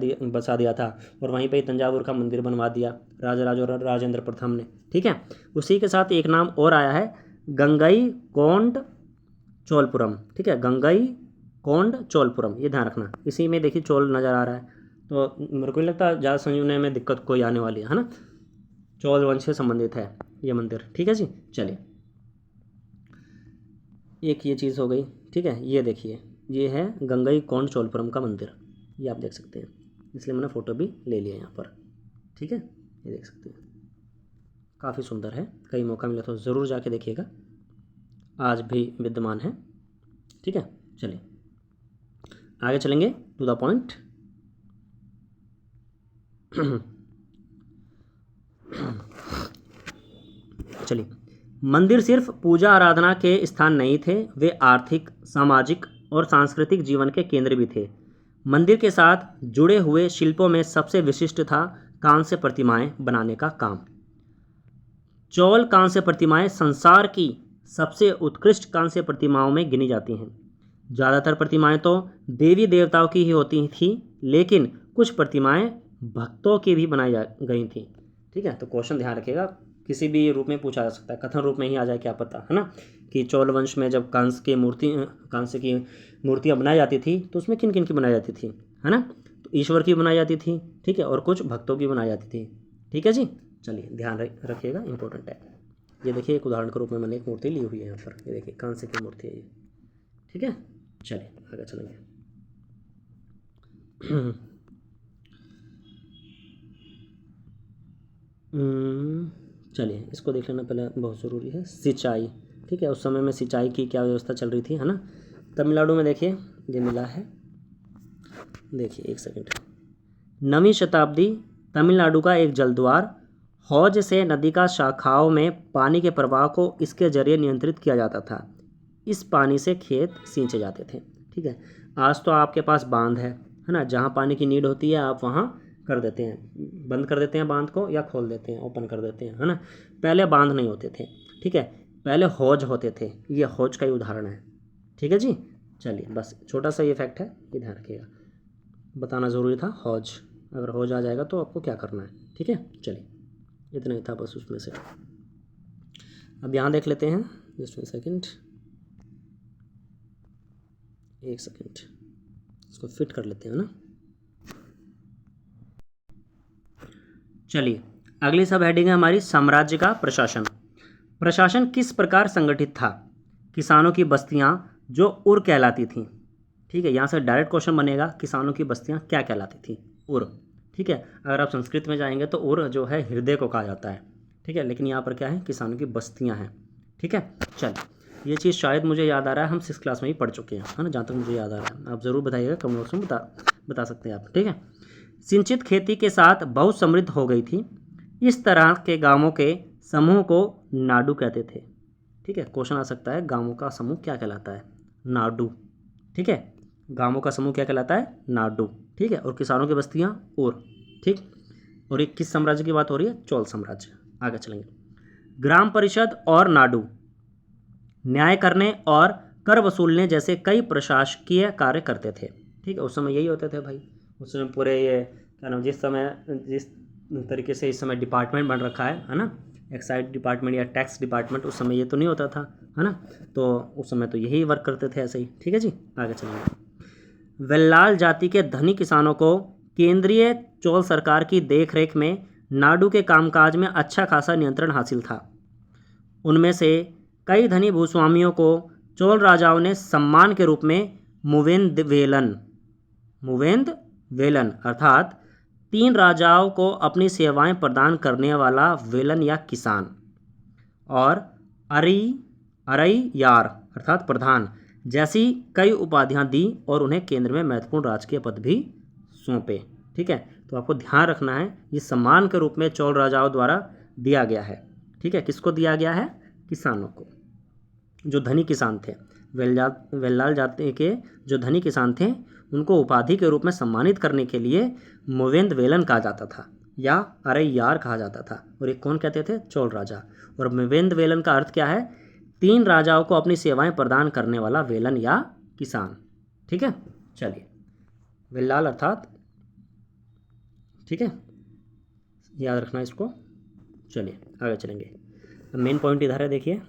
दिया था और वहीं पे ही तंजावुर का मंदिर बनवा दिया राजराज और राजेंद्र प्रथम ने। ठीक है, उसी के साथ एक नाम और आया है, गंगई कोंड चोलपुरम। ठीक है, गंगई कोंड चोलपुरम, ये ध्यान रखना। इसी में देखिए चोल नज़र आ रहा है, तो मेरे को नहीं लगता ज़्यादा समझने में दिक्कत कोई आने वाली है ना। चोल वंश से संबंधित है ये मंदिर। ठीक है जी, चलिए एक ये चीज़ हो गई। ठीक है, ये देखिए ये है गंगई कोंड चोलपुरम का मंदिर, ये आप देख सकते हैं, इसलिए मैंने फ़ोटो भी ले लिया यहाँ पर। ठीक है, ये देख सकते हैं, काफ़ी सुंदर है, कहीं मौका मिला तो ज़रूर जाके देखिएगा, आज भी विद्यमान है। ठीक है, चलिए आगे चलेंगे, टू द पॉइंट। चलिए, मंदिर सिर्फ पूजा आराधना के स्थान नहीं थे, वे आर्थिक, सामाजिक और सांस्कृतिक जीवन के केंद्र भी थे। मंदिर के साथ जुड़े हुए शिल्पों में सबसे विशिष्ट था कांस्य प्रतिमाएं बनाने का काम। चौल कांस्य प्रतिमाएं संसार की सबसे उत्कृष्ट कांस्य प्रतिमाओं में गिनी जाती हैं। ज़्यादातर प्रतिमाएं तो देवी देवताओं की ही होती थी, लेकिन कुछ प्रतिमाएं भक्तों की भी बनाई गई थी। ठीक है, तो क्वेश्चन ध्यान रखिएगा, किसी भी रूप में पूछा जा सकता है, कथन रूप में ही आ जाए क्या पता, है ना, कि चोल वंश में जब कांस्य की मूर्तियाँ बनाई जाती थी तो उसमें किन किन की बनाई जाती थी, है ना, तो ईश्वर की बनाई जाती थी। ठीक है, और कुछ भक्तों की बनाई जाती थी। ठीक है जी, चलिए ध्यान रखिएगा, इंपॉर्टेंट है। ये देखिए एक उदाहरण के रूप में मैंने एक मूर्ति ली हुई है यहाँ पर, ये देखिए कांस्य की मूर्ति है ये। ठीक है, चलिए आगे चलेंगे। चलिए इसको देख लेना पहले, बहुत ज़रूरी है, सिंचाई। ठीक है, उस समय में सिंचाई की क्या व्यवस्था चल रही थी, है ना। तमिलनाडु में देखिए ये मिला है, देखिए एक सेकंड, 9वीं शताब्दी तमिलनाडु का एक जलद्वार, हौज से नदी का शाखाओं में पानी के प्रवाह को इसके जरिए नियंत्रित किया जाता था। इस पानी से खेत सींचे जाते थे। ठीक है, आज तो आपके पास बांध है ना, जहाँ पानी की नीड होती है आप वहाँ कर देते हैं, बंद कर देते हैं बांध को, या खोल देते हैं, ओपन कर देते हैं, है ना। पहले बांध नहीं होते थे। ठीक है, पहले हौज होते थे, ये हौज का ही उदाहरण है। ठीक है जी, चलिए बस छोटा सा ये फैक्ट है, ये ध्यान रखिएगा, बताना ज़रूरी था। हौज, अगर हौज आ जाएगा तो आपको क्या करना है। ठीक है, चलिए इतना ही था बस उसमें से। अब यहाँ देख लेते हैं, जस्ट वन सेकेंड, एक सेकेंड, इसको फिट कर लेते हैं ना। चलिए अगली सब हेडिंग है हमारी, साम्राज्य का प्रशासन। प्रशासन किस प्रकार संगठित था। किसानों की बस्तियां जो उर कहलाती थीं। ठीक है, यहाँ से डायरेक्ट क्वेश्चन बनेगा, किसानों की बस्तियां क्या कहलाती थी, उर। ठीक है, अगर आप संस्कृत में जाएंगे तो उर जो है हृदय को कहा जाता है। ठीक है, लेकिन यहाँ पर क्या है, किसानों की बस्तियाँ हैं। ठीक है, चलिए ये चीज़ शायद मुझे याद आ रहा है, हम 6th क्लास में ही पढ़ चुके हैं, है ना, जहाँ तक मुझे याद आ रहा है। आप ज़रूर बताइएगा, कमेंट बॉक्स में बता सकते हैं आप। ठीक है, सिंचित खेती के साथ बहुत समृद्ध हो गई थी। इस तरह के गांवों के समूह को नाडू कहते थे। ठीक है, क्वेश्चन आ सकता है, गांवों का समूह क्या कहलाता है, नाडू। ठीक है, गांवों का समूह क्या कहलाता है, नाडू। ठीक है, और किसानों की बस्तियां और। ठीक, और एक किस साम्राज्य की बात हो रही है, चोल साम्राज्य। आगे चलेंगे, ग्राम परिषद और नाडू न्याय करने और कर वसूलने जैसे कई प्रशासकीय कार्य करते थे। ठीक है, उस समय यही होते थे भाई, उस समय पूरे ये क्या नाम, जिस तरीके से इस समय डिपार्टमेंट बन रखा है ना, एक्साइज डिपार्टमेंट या टैक्स डिपार्टमेंट, उस समय ये तो नहीं होता था, है ना, तो उस समय तो यही वर्क करते थे ऐसे ही। ठीक है जी, आगे चलेंगे। वेल्लाल जाति के धनी किसानों को केंद्रीय चोल सरकार की देखरेख में नाडू के कामकाज में अच्छा खासा नियंत्रण हासिल था। उनमें से कई धनी भूस्वामियों को चोल राजाओं ने सम्मान के रूप में मुवेंद वेलन अर्थात 3 राजाओं को अपनी सेवाएं प्रदान करने वाला वेलन या किसान, और अरैयार अर्थात प्रधान जैसी कई उपाधियां दी और उन्हें केंद्र में महत्वपूर्ण राजकीय पद भी सौंपे। ठीक है, तो आपको ध्यान रखना है, ये सम्मान के रूप में चोल राजाओं द्वारा दिया गया है। ठीक है, किसको दिया गया है, किसानों को, जो धनी किसान थे। वेल्लाल जाति के जो धनी किसान थे उनको उपाधि के रूप में सम्मानित करने के लिए मूवेंद वेलन कहा जाता था या अरैयार कहा जाता था। और एक कौन कहते थे? चोल राजा। और मूवेंद वेलन का अर्थ क्या है? 3 राजाओं को अपनी सेवाएं प्रदान करने वाला वेलन या किसान। ठीक है, चलिए वेल्लाल अर्थात, ठीक है, याद रखना इसको। चलिए आगे चलेंगे। मेन पॉइंट इधर है, देखिए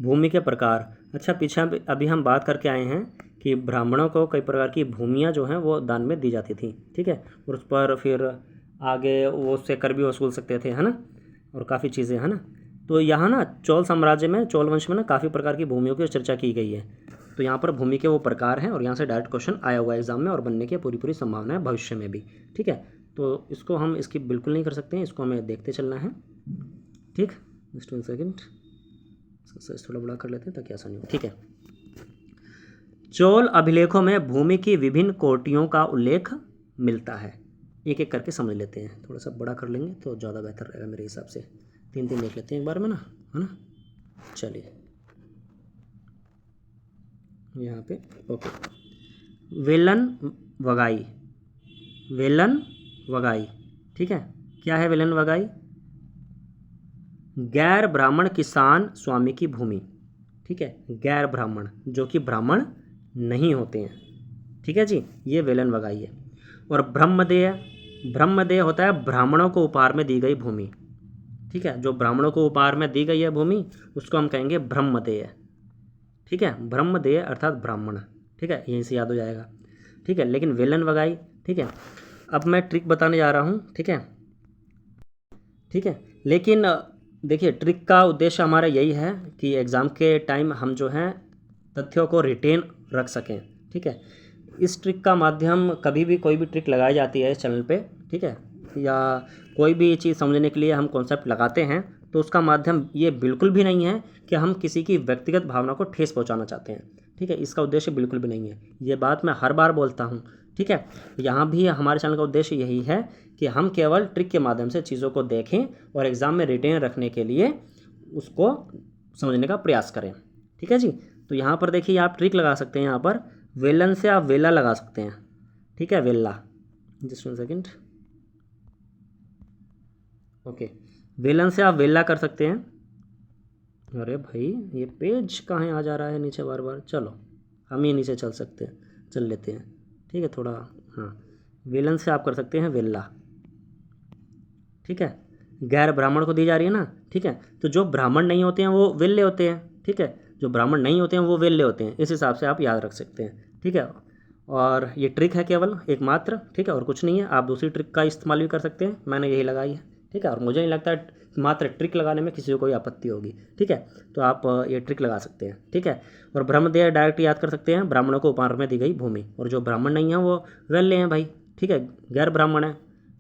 भूमि के प्रकार। अच्छा, पीछे अभी हम बात करके आए हैं कि ब्राह्मणों को कई प्रकार की भूमियाँ जो हैं वो दान में दी जाती थी। ठीक है, और उस पर फिर आगे वो उससे कर भी वसूल सकते थे, है ना, और काफ़ी चीज़ें, है ना। तो यहाँ ना चोल साम्राज्य में, चोल वंश में ना काफ़ी प्रकार की भूमियों की चर्चा की गई है। तो यहाँ पर भूमि के वो प्रकार हैं और यहाँ से डायरेक्ट क्वेश्चन आया हुआ है एग्जाम में और बनने की पूरी संभावना है भविष्य में भी। ठीक है, तो इसको हम इसकी बिल्कुल नहीं कर सकते हैं, इसको हमें देखते चलना है। ठीक, जस्ट 1 सेकेंड, इसको थोड़ा बड़ा कर लेते हैं ताकि आसानी हो। ठीक है, चोल अभिलेखों में भूमि की विभिन्न कोटियों का उल्लेख मिलता है। एक एक करके समझ लेते हैं, थोड़ा सा बड़ा कर लेंगे तो ज़्यादा बेहतर रहेगा मेरे हिसाब से। 3 देख लेते हैं एक बार में ना, है ना। चलिए यहाँ पे ओके। वेलन वगाई, वेलन वगाई, ठीक है, क्या है वेलन वगाई? गैर ब्राह्मण किसान स्वामी की भूमि। ठीक है, गैर ब्राह्मण, जो कि ब्राह्मण नहीं होते हैं। ठीक है जी, ये वेलन वगाई है। और ब्रह्मदेय, ब्रह्मदेय होता है ब्राह्मणों को उपहार में दी गई भूमि। ठीक है, जो ब्राह्मणों को उपहार में दी गई है भूमि उसको हम कहेंगे ब्रह्मदेय। ठीक है, ब्रह्मदेय अर्थात ब्राह्मण। ठीक है, यहीं से याद हो जाएगा। ठीक है, लेकिन वेलन वगाई, ठीक है, अब मैं ट्रिक बताने जा रहा हूँ। ठीक है, ठीक है, लेकिन देखिए ट्रिक का उद्देश्य हमारा यही है कि एग्ज़ाम के टाइम हम जो हैं तथ्यों को रिटेन रख सकें। ठीक है, इस ट्रिक का माध्यम, कभी भी कोई भी ट्रिक लगाई जाती है इस चैनल पे, ठीक है, या कोई भी चीज़ समझने के लिए हम कॉन्सेप्ट लगाते हैं तो उसका माध्यम ये बिल्कुल भी नहीं है कि हम किसी की व्यक्तिगत भावना को ठेस पहुंचाना चाहते हैं। ठीक है, इसका उद्देश्य बिल्कुल भी नहीं है। ये बात मैं हर बार बोलता हूँ। ठीक है, यहाँ भी हमारे चैनल का उद्देश्य यही है कि हम केवल ट्रिक के माध्यम से चीज़ों को देखें और एग्ज़ाम में रिटेन रखने के लिए उसको समझने का प्रयास करें। ठीक है जी, तो यहाँ पर देखिए आप ट्रिक लगा सकते हैं। यहाँ पर वेलन से आप वेला लगा सकते हैं। ठीक है, वेला, जस्ट 1 सेकेंड, ओके, वेलन से आप वेला कर सकते हैं। अरे भाई ये पेज कहाँ आ जा रहा है नीचे बार बार। चलो हम ही नीचे चल लेते हैं। ठीक है, थोड़ा, हाँ, वेलन से आप कर सकते हैं वेला। ठीक है, गैर ब्राह्मण को दी जा रही है ना। ठीक है, तो जो ब्राह्मण नहीं होते हैं वो वेल्ले होते हैं। ठीक है, जो ब्राह्मण नहीं होते हैं वो वेल्ले होते हैं। इस हिसाब से आप याद रख सकते हैं। ठीक है, और ये ट्रिक है केवल एकमात्र। ठीक है, और कुछ नहीं है। आप दूसरी ट्रिक का इस्तेमाल भी कर सकते हैं, मैंने यही लगाई है। ठीक है, और मुझे नहीं लगता मात्र ट्रिक लगाने में किसी को कोई आपत्ति होगी। ठीक है, तो आप ये ट्रिक लगा सकते हैं। ठीक है, और ब्रह्मदेय डायरेक्ट याद कर सकते हैं, ब्राह्मणों को उपहार में दी गई भूमि, और जो ब्राह्मण नहीं है वो वेल्ले हैं भाई। ठीक है, गैर ब्राह्मण है।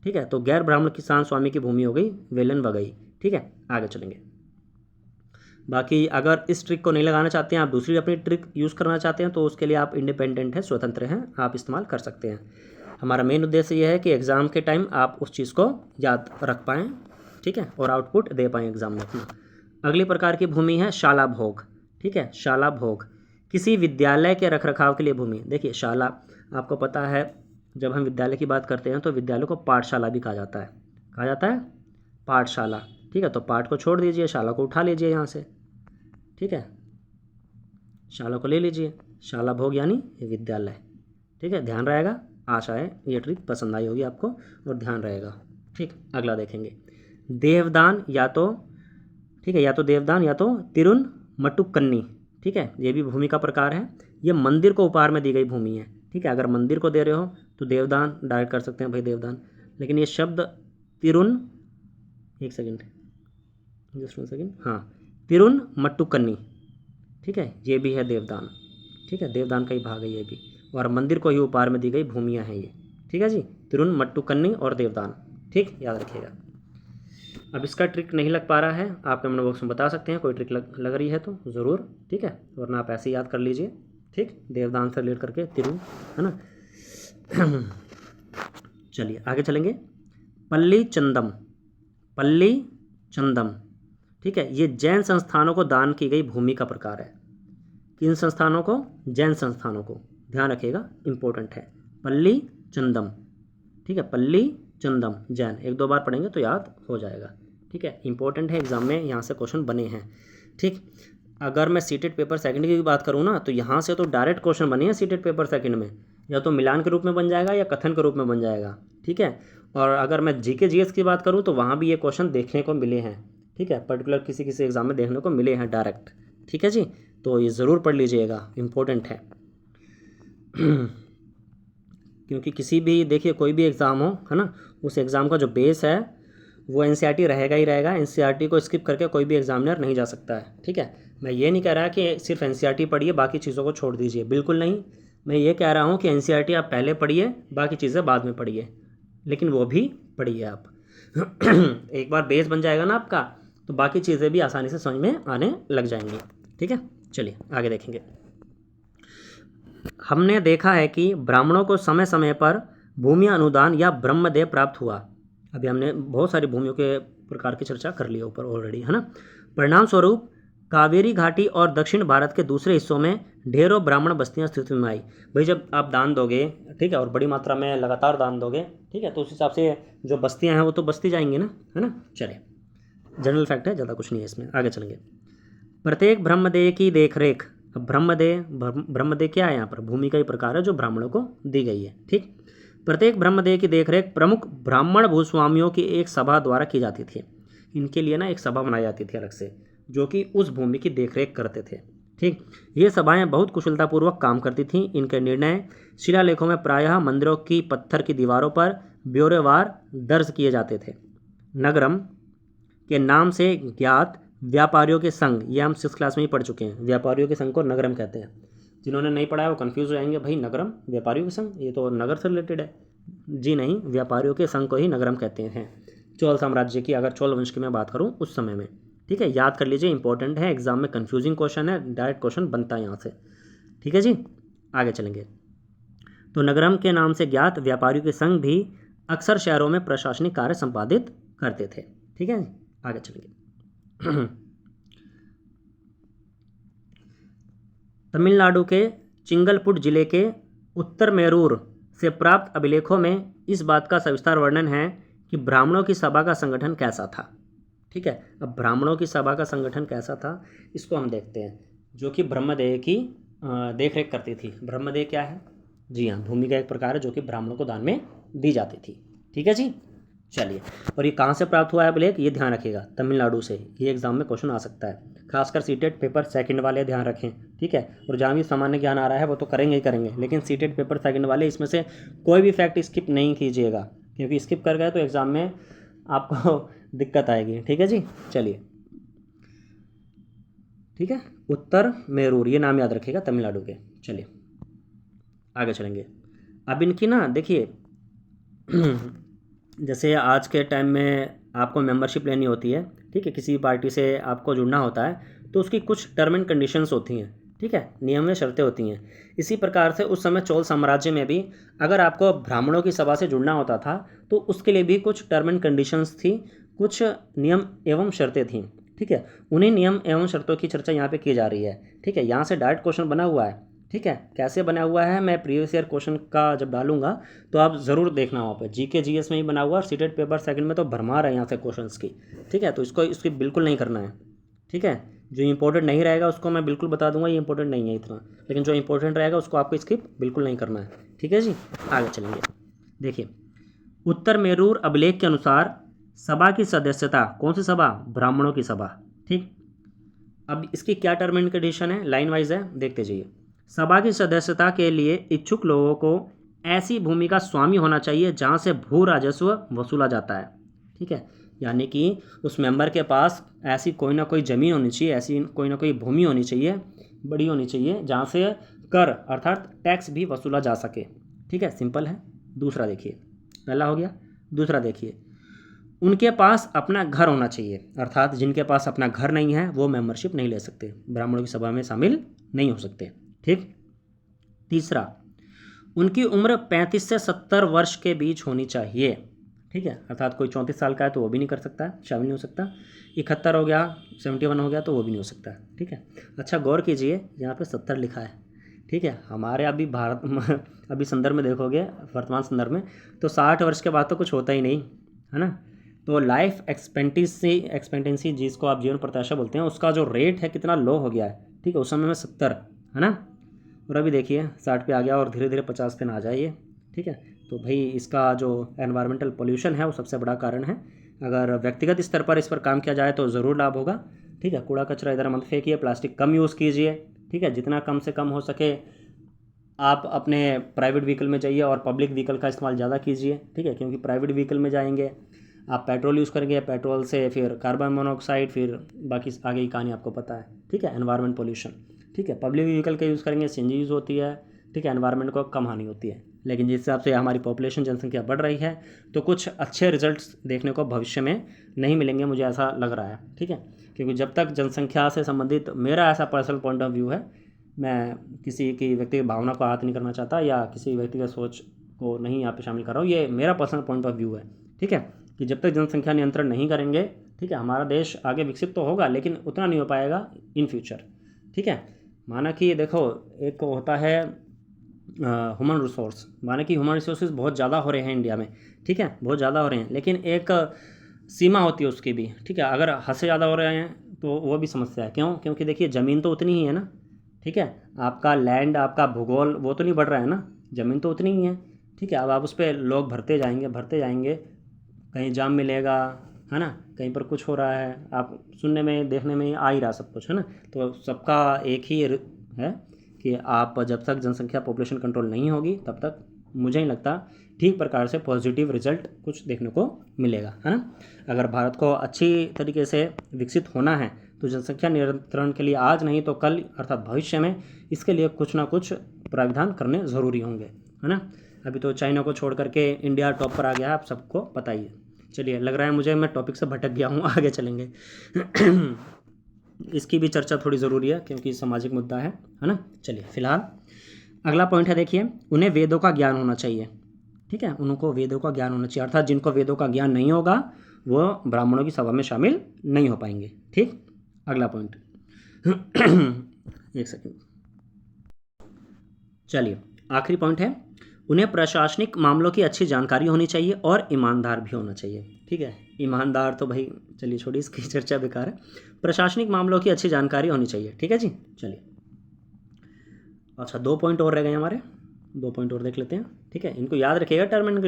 ठीक है, तो गैर ब्राह्मण किसान स्वामी की भूमि हो गई वेलन वगई। ठीक है, आगे चलेंगे। बाकी अगर इस ट्रिक को नहीं लगाना चाहते हैं, आप दूसरी अपनी ट्रिक यूज़ करना चाहते हैं तो उसके लिए आप इंडिपेंडेंट हैं, स्वतंत्र हैं, आप इस्तेमाल कर सकते हैं। हमारा मेन उद्देश्य यह है कि एग्ज़ाम के टाइम आप उस चीज़ को याद रख पाएँ। ठीक है, और आउटपुट दे पाएँ एग्ज़ाम में अपना। अगली प्रकार की भूमि है शाला भोग। ठीक है, शाला भोग, किसी विद्यालय के रखरखाव के लिए भूमि। देखिए शाला, आपको पता है जब हम विद्यालय की बात करते हैं तो विद्यालय को पाठशाला भी कहा जाता है। कहा जाता है पाठशाला। ठीक है, तो पाठ को छोड़ दीजिए, शाला को उठा लीजिए यहाँ से। ठीक है, शाला को ले लीजिए, शाला भोग यानी विद्यालय। ठीक है, ध्यान रहेगा। आशा है ये ट्रिक पसंद आई होगी आपको और ध्यान रहेगा। ठीक, अगला देखेंगे देवदान, या तो, ठीक है, या तो देवदान या तो तिरुन मटुकन्नी। ठीक है, ये भी भूमि का प्रकार है। ये मंदिर को उपहार में दी गई भूमि है। ठीक है, अगर मंदिर को दे रहे हो तो देवदान डायरेक्ट कर सकते हैं भाई, देवदान। लेकिन ये शब्द तिरुन, एक सेकेंड, जस्ट 1 सेकेंड, हाँ, तिरुन मट्टुकन्नी। ठीक है, ये भी है देवदान। ठीक है, देवदान का ही भाग है ये भी, और मंदिर को ही उपहार में दी गई भूमियाँ हैं ये। ठीक है जी, तिरुन मट्टुकन्नी और देवदान। ठीक, याद रखिएगा। अब इसका ट्रिक नहीं लग पा रहा है, आप कमेंट बॉक्स में बता सकते हैं, कोई ट्रिक लग रही है तो ज़रूर। ठीक है, वरना आप ऐसे ही याद कर लीजिए। ठीक, देवदान से रिलेट करके तिरु, है ना। चलिए आगे चलेंगे। पल्ली चंदम, पल्ली चंदम, ठीक है, ये जैन संस्थानों को दान की गई भूमि का प्रकार है। किन संस्थानों को? जैन संस्थानों को, ध्यान रखिएगा, इंपॉर्टेंट है। पल्ली चंदम, ठीक है, पल्ली चंदम जैन, 1-2 बार पढ़ेंगे तो याद हो जाएगा। ठीक है, इंपॉर्टेंट है, एग्जाम में यहाँ से क्वेश्चन बने हैं। ठीक, अगर मैं सीटेट पेपर सेकंड की बात करूँ ना, तो यहाँ से तो डायरेक्ट क्वेश्चन बने हैं सीटेट पेपर सेकंड में, या तो मिलान के रूप में बन जाएगा या कथन के रूप में बन जाएगा। ठीक है, और अगर मैं जीके जीएस की बात करूँ तो वहाँ भी ये क्वेश्चन देखने को मिले हैं। ठीक है, पर्टिकुलर किसी किसी एग्जाम में देखने को मिले हैं डायरेक्ट। ठीक है जी, तो ये ज़रूर पढ़ लीजिएगा, इम्पोर्टेंट है। क्योंकि किसी भी, देखिए कोई भी एग्ज़ाम हो, है ना, उस एग्ज़ाम का जो बेस है वो एनसीईआरटी रहेगा ही रहेगा। एनसीईआरटी को स्किप करके कोई भी एग्जामिनर नहीं जा सकता है। ठीक है, मैं ये नहीं कह रहा कि सिर्फ एनसीईआरटी पढ़िए बाकी चीज़ों को छोड़ दीजिए, बिल्कुल नहीं। मैं ये कह रहा हूँ कि एनसीईआरटी आप पहले पढ़िए, बाकी चीज़ें बाद में पढ़िए, लेकिन वो भी पढ़िए आप। एक बार बेस बन जाएगा ना आपका, तो बाकी चीज़ें भी आसानी से समझ में आने लग जाएंगी। ठीक है, चलिए आगे देखेंगे। हमने देखा है कि ब्राह्मणों को समय समय पर भूमि अनुदान या ब्रह्मदेय प्राप्त हुआ। अभी हमने बहुत सारी भूमियों के प्रकार की चर्चा कर ली ऊपर ऑलरेडी, है ना। परिणाम स्वरूप कावेरी घाटी और दक्षिण भारत के दूसरे हिस्सों में ढेरों ब्राह्मण बस्तियां स्थित में आई। भाई जब आप दान दोगे, ठीक है, और बड़ी मात्रा में लगातार दान दोगे, ठीक है, तो उस हिसाब से जो बस्तियां हैं वो तो बस्ती जाएंगी ना, है ना। चलिए, जनरल फैक्ट है, ज़्यादा कुछ नहीं है इसमें, आगे चलेंगे। प्रत्येक ब्रह्मदेय की देखरेख, अब ब्रह्मदेय क्या है यहाँ पर? भूमि का ही प्रकार है जो ब्राह्मणों को दी गई है। ठीक, प्रत्येक ब्रह्मदेय की देखरेख प्रमुख ब्राह्मण भूस्वामियों की एक सभा द्वारा की जाती थी। इनके लिए ना एक सभा बनाई जाती थी अलग से, जो कि उस भूमि की देखरेख करते थे। ठीक, ये सभाएं बहुत कुशलतापूर्वक काम करती थीं। इनके निर्णय शिलालेखों में प्रायः मंदिरों की पत्थर की दीवारों पर ब्यौरेवार दर्ज किए जाते थे। नगरम के नाम से ज्ञात व्यापारियों के संघ, ये हम 6th क्लास में ही पढ़ चुके हैं, व्यापारियों के संघ को नगरम कहते हैं। जिन्होंने नहीं पढ़ा है वो कंफ्यूज हो जाएंगे, भाई नगरम व्यापारियों के संघ, ये तो नगर से रिलेटेड है। जी नहीं, व्यापारियों के संघ को ही नगरम कहते हैं। चोल साम्राज्य की, अगर चोल वंश की मैं बात करूँ उस समय में। ठीक है, याद कर लीजिए, इंपॉर्टेंट है, एग्जाम में कन्फ्यूजिंग क्वेश्चन है, डायरेक्ट क्वेश्चन बनता है यहाँ से। ठीक है जी, आगे चलेंगे। तो नगरम के नाम से ज्ञात व्यापारियों के संघ भी अक्सर शहरों में प्रशासनिक कार्य संपादित करते थे। ठीक है, आगे चलेंगे। तमिलनाडु के चिंगलपुट जिले के उत्तर मेरूर से प्राप्त अभिलेखों में इस बात का सविस्तार वर्णन है कि ब्राह्मणों की सभा का संगठन कैसा था। ठीक है, अब ब्राह्मणों की सभा का संगठन कैसा था इसको हम देखते हैं, जो कि ब्रह्मदेय की देखरेख करती थी। ब्रह्मदेय क्या है? जी हाँ, भूमि का एक प्रकार है जो कि ब्राह्मणों को दान में दी जाती थी। ठीक है जी, चलिए, और ये कहाँ से प्राप्त हुआ है अभिलेख, ये ध्यान रखिएगा, तमिलनाडु से। ये एग्जाम में क्वेश्चन आ सकता है, खासकर सीटेट पेपर सेकंड वाले ध्यान रखें। ठीक है, और जहाँ भी सामान्य ज्ञान आ रहा है वो तो करेंगे ही करेंगे, लेकिन सीटेट पेपर सेकंड वाले इसमें से कोई भी फैक्ट स्किप नहीं कीजिएगा, क्योंकि स्किप कर गए तो एग्ज़ाम में आपको दिक्कत आएगी। ठीक है जी, चलिए, ठीक है, उत्तर मेरूर, ये नाम याद रखिएगा तमिलनाडु के। चलिए आगे चलेंगे। अब इनकी ना देखिए, जैसे आज के टाइम में आपको मेंबरशिप लेनी होती है, ठीक है, किसी पार्टी से आपको जुड़ना होता है, तो उसकी कुछ टर्म एंड कंडीशंस होती हैं। ठीक है, नियम में शर्तें होती हैं। इसी प्रकार से उस समय चोल साम्राज्य में भी अगर आपको ब्राह्मणों की सभा से जुड़ना होता था तो उसके लिए भी कुछ टर्म एंड कंडीशंस थी, कुछ नियम एवं शर्तें थीं। ठीक है, उन्हीं नियम एवं शर्तों की चर्चा यहाँ पे की जा रही है। ठीक है, यहाँ से डायरेक्ट क्वेश्चन बना हुआ है। ठीक है, कैसे बना हुआ है मैं प्रीवियस ईयर क्वेश्चन का जब डालूंगा तो आप ज़रूर देखना वहाँ पे, जीके जीएस में ही बना हुआ, और सीटेट पेपर सेकंड में तो भरमार है यहाँ से क्वेश्चंस की। ठीक है, तो इसकी बिल्कुल नहीं करना है। ठीक है, जो इंपॉर्टेंट नहीं रहेगा उसको मैं बिल्कुल बता दूंगा, ये इंपॉर्टेंट नहीं है इतना, लेकिन जो इंपॉर्टेंट रहेगा उसको आपको स्किप बिल्कुल नहीं करना है। ठीक है जी, आगे चलेंगे। देखिए, उत्तर मेरूर अभिलेख के अनुसार सभा की सदस्यता, कौन सी सभा? ब्राह्मणों की सभा। ठीक, अब इसकी क्या टर्म एंड कंडीशन है, लाइन वाइज है, देखते जाइए। सभा की सदस्यता के लिए इच्छुक लोगों को ऐसी भूमि का स्वामी होना चाहिए जहाँ से भू राजस्व वसूला जाता है। ठीक है, यानी कि उस मेंबर के पास ऐसी कोई ना कोई ज़मीन होनी चाहिए, ऐसी कोई ना कोई भूमि होनी चाहिए, बड़ी होनी चाहिए, जहाँ से कर अर्थात टैक्स भी वसूला जा सके। ठीक है, सिंपल है। दूसरा देखिए, पहला हो गया। दूसरा देखिए, उनके पास अपना घर होना चाहिए, अर्थात जिनके पास अपना घर नहीं है वो मेंबरशिप नहीं ले सकते, ब्राह्मणों की सभा में शामिल नहीं हो सकते। ठीक, तीसरा, उनकी उम्र 35 से 70 वर्ष के बीच होनी चाहिए, ठीक है, अर्थात कोई 34 साल का है तो वो भी नहीं कर सकता है, शामिल नहीं हो सकता। 71 हो गया, 71 हो गया तो वो भी नहीं हो सकता है। ठीक है, अच्छा गौर कीजिए यहाँ पे 70 लिखा है। ठीक है, हमारे अभी भारत अभी संदर्भ में देखोगे, वर्तमान संदर्भ में, तो 60 वर्ष के बाद तो कुछ होता ही नहीं है ना। तो लाइफ एक्सपेक्टेंसी जिसको आप जीवन प्रत्याशा बोलते हैं, उसका जो रेट है कितना लो हो गया है। ठीक है, उस समय में 70 है ना, और अभी देखिए 60 पे आ गया और धीरे धीरे 50 पे ना आ जाइए। ठीक है, तो भाई इसका जो एनवायरमेंटल पोल्यूशन है वो सबसे बड़ा कारण है। अगर व्यक्तिगत स्तर पर इस पर काम किया जाए तो ज़रूर लाभ होगा। ठीक है, कूड़ा कचरा इधर मत फेंकिए, प्लास्टिक कम यूज़ कीजिए। ठीक है, जितना कम से कम हो सके आप अपने प्राइवेट व्हीकल में जाइए और पब्लिक व्हीकल का इस्तेमाल ज़्यादा कीजिए। ठीक है, क्योंकि प्राइवेट व्हीकल में जाएंगे आप पेट्रोल यूज़ करेंगे, पेट्रोल से फिर कार्बन मोनोऑक्साइड, फिर बाकी आगे की कहानी आपको पता है। ठीक है, एनवायरमेंट पोल्यूशन। ठीक है, पब्लिक व्हीकल का यूज़ करेंगे, सीएनजी यूज़ होती है। ठीक है, एनवायरमेंट को कम हानि होती है। लेकिन जिस हिसाब से हमारी पॉपुलेशन जनसंख्या बढ़ रही है तो कुछ अच्छे रिजल्ट्स देखने को भविष्य में नहीं मिलेंगे, मुझे ऐसा लग रहा है। ठीक है, क्योंकि जब तक जनसंख्या से संबंधित मेरा ऐसा पर्सनल पॉइंट ऑफ व्यू है, मैं किसी की व्यक्तिगत भावना को आहत नहीं करना चाहता या किसी व्यक्तिगत सोच को नहीं यहाँ पे शामिल कर रहा हूँ, ये मेरा पर्सनल पॉइंट ऑफ व्यू है। ठीक है, कि जब तक जनसंख्या नियंत्रण नहीं करेंगे, ठीक है, हमारा देश आगे विकसित तो होगा लेकिन उतना नहीं हो पाएगा इन फ्यूचर। ठीक है, माना कि देखो एक होता है ह्यूमन रिसोर्स, माना कि ह्यूमन रिसोर्सेज बहुत ज़्यादा हो रहे हैं इंडिया में। ठीक है, बहुत ज़्यादा हो रहे हैं, लेकिन एक सीमा होती है उसकी भी। ठीक है, अगर हद से ज़्यादा हो रहे हैं तो वो भी समस्या है। क्यों? क्योंकि देखिए ज़मीन तो उतनी ही है ना। ठीक है, आपका लैंड, आपका भूगोल वो तो नहीं बढ़ रहा है ना, ज़मीन तो उतनी ही है। ठीक है, अब आप उस पर लोग भरते जाएंगे, कहीं जाम मिलेगा है ना, कहीं पर कुछ हो रहा है, आप सुनने में देखने में आ ही रहा सब कुछ है ना। तो सबका एक ही है कि आप जब तक जनसंख्या पॉपुलेशन कंट्रोल नहीं होगी तब तक मुझे नहीं लगता ठीक प्रकार से पॉजिटिव रिजल्ट कुछ देखने को मिलेगा, है ना। अगर भारत को अच्छी तरीके से विकसित होना है तो जनसंख्या नियंत्रण के लिए आज नहीं तो कल अर्थात भविष्य में इसके लिए कुछ ना कुछ प्राविधान करने ज़रूरी होंगे, है ना। अभी तो चाइना को छोड़ करके इंडिया टॉप पर आ गया है, आप सबको पता ही है। चलिए, लग रहा है मुझे मैं टॉपिक से भटक गया हूँ, आगे चलेंगे। इसकी भी चर्चा थोड़ी ज़रूरी है क्योंकि सामाजिक मुद्दा है ना। चलिए, फिलहाल अगला पॉइंट है, देखिए, उन्हें वेदों का ज्ञान होना चाहिए। ठीक है, उनको वेदों का ज्ञान होना चाहिए, अर्थात जिनको वेदों का ज्ञान नहीं होगा वो ब्राह्मणों की सभा में शामिल नहीं हो पाएंगे। ठीक, अगला पॉइंट। एक सेकंड, चलिए, आखिरी पॉइंट है, उन्हें प्रशासनिक मामलों की अच्छी जानकारी होनी चाहिए और ईमानदार भी होना चाहिए। ठीक है, ईमानदार तो भाई चलिए छोड़ी, इसकी चर्चा बेकार है। प्रशासनिक मामलों की अच्छी जानकारी होनी चाहिए। ठीक है जी, चलिए, अच्छा 2 पॉइंट और रह गए हमारे, 2 पॉइंट और देख लेते हैं। ठीक है, इनको याद रखिएगा, टर्म एंड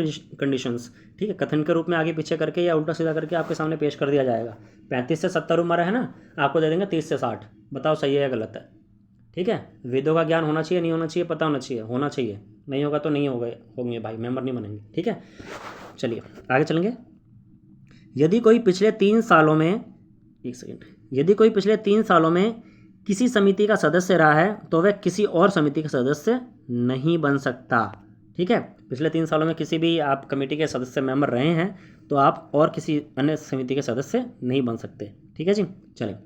कंडीशंस। ठीक है, कथन के रूप में आगे पीछे करके या उल्टा सीधा करके आपके सामने पेश कर दिया जाएगा। 35 से 70 उम्र है ना, आपको दे देंगे 30 से 60, बताओ सही है या गलत है। ठीक है, वेदों का ज्ञान होना चाहिए, नहीं होना चाहिए, पता होना चाहिए, होना चाहिए, नहीं होगा तो नहीं होंगे भाई, मेंबर नहीं बनेंगे। ठीक है, चलिए आगे चलेंगे। यदि कोई पिछले 3 सालों में, एक सेकेंड, यदि कोई पिछले 3 सालों में किसी समिति का सदस्य रहा है तो वह किसी और समिति का सदस्य नहीं बन सकता। ठीक है, पिछले 3 सालों में किसी भी आप कमेटी के सदस्य मेंबर रहे हैं तो आप और किसी अन्य समिति के सदस्य नहीं बन सकते। ठीक है जी, चलिए,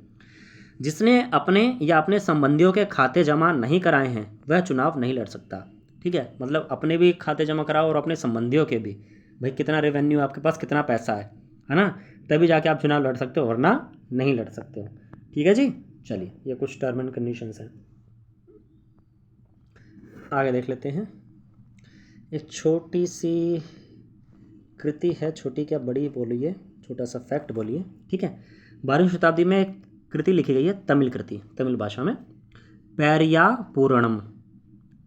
जिसने अपने या अपने संबंधियों के खाते जमा नहीं कराए हैं वह चुनाव नहीं लड़ सकता। ठीक है, मतलब अपने भी खाते जमा कराओ और अपने संबंधियों के भी। भाई कितना रेवेन्यू आपके पास, कितना पैसा है ना, तभी जाके आप चुनाव लड़ सकते हो, वरना नहीं लड़ सकते हो। ठीक है जी, चलिए, ये कुछ टर्म एंड कंडीशंस हैं, आगे देख लेते हैं। एक छोटी सी कृति है, छोटी क्या बड़ी बोलिए, छोटा सा फैक्ट बोलिए। ठीक है, 12वीं शताब्दी में एक कृति लिखी गई है, तमिल कृति, तमिल भाषा में, पैरिया पूरणम,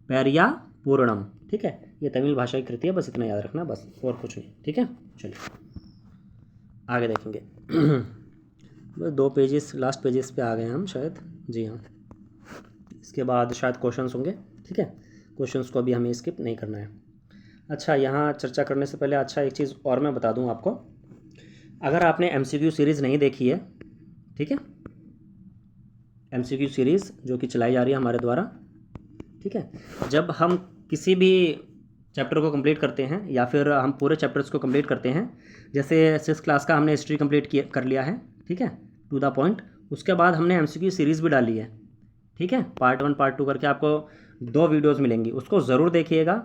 पैरिया पूरणम। ठीक है, ये तमिल भाषा की कृति है, बस इतना याद रखना, बस और कुछ नहीं। ठीक है, चलिए आगे देखेंगे। बस 2 पेजेस, लास्ट पेजेस पे आ गए हम शायद, जी हाँ, इसके बाद शायद क्वेश्चंस होंगे। ठीक है, क्वेश्चंस को अभी हमें स्किप नहीं करना है। अच्छा, यहाँ चर्चा करने से पहले अच्छा एक चीज़ और मैं बता दूँ आपको, अगर आपने MCQ सीरीज़ नहीं देखी है, ठीक है, MCQ सीरीज़ जो कि चलाई जा रही है हमारे द्वारा। ठीक है, जब हम किसी भी चैप्टर को कंप्लीट करते हैं या फिर हम पूरे चैप्टर्स को कंप्लीट करते हैं, जैसे 6th क्लास का हमने हिस्ट्री कंप्लीट कर लिया है, ठीक है, टू द पॉइंट, उसके बाद हमने MCQ सीरीज़ भी डाली है। ठीक है, पार्ट 1 पार्ट 2 करके आपको 2 वीडियोज़ मिलेंगी, उसको ज़रूर देखिएगा,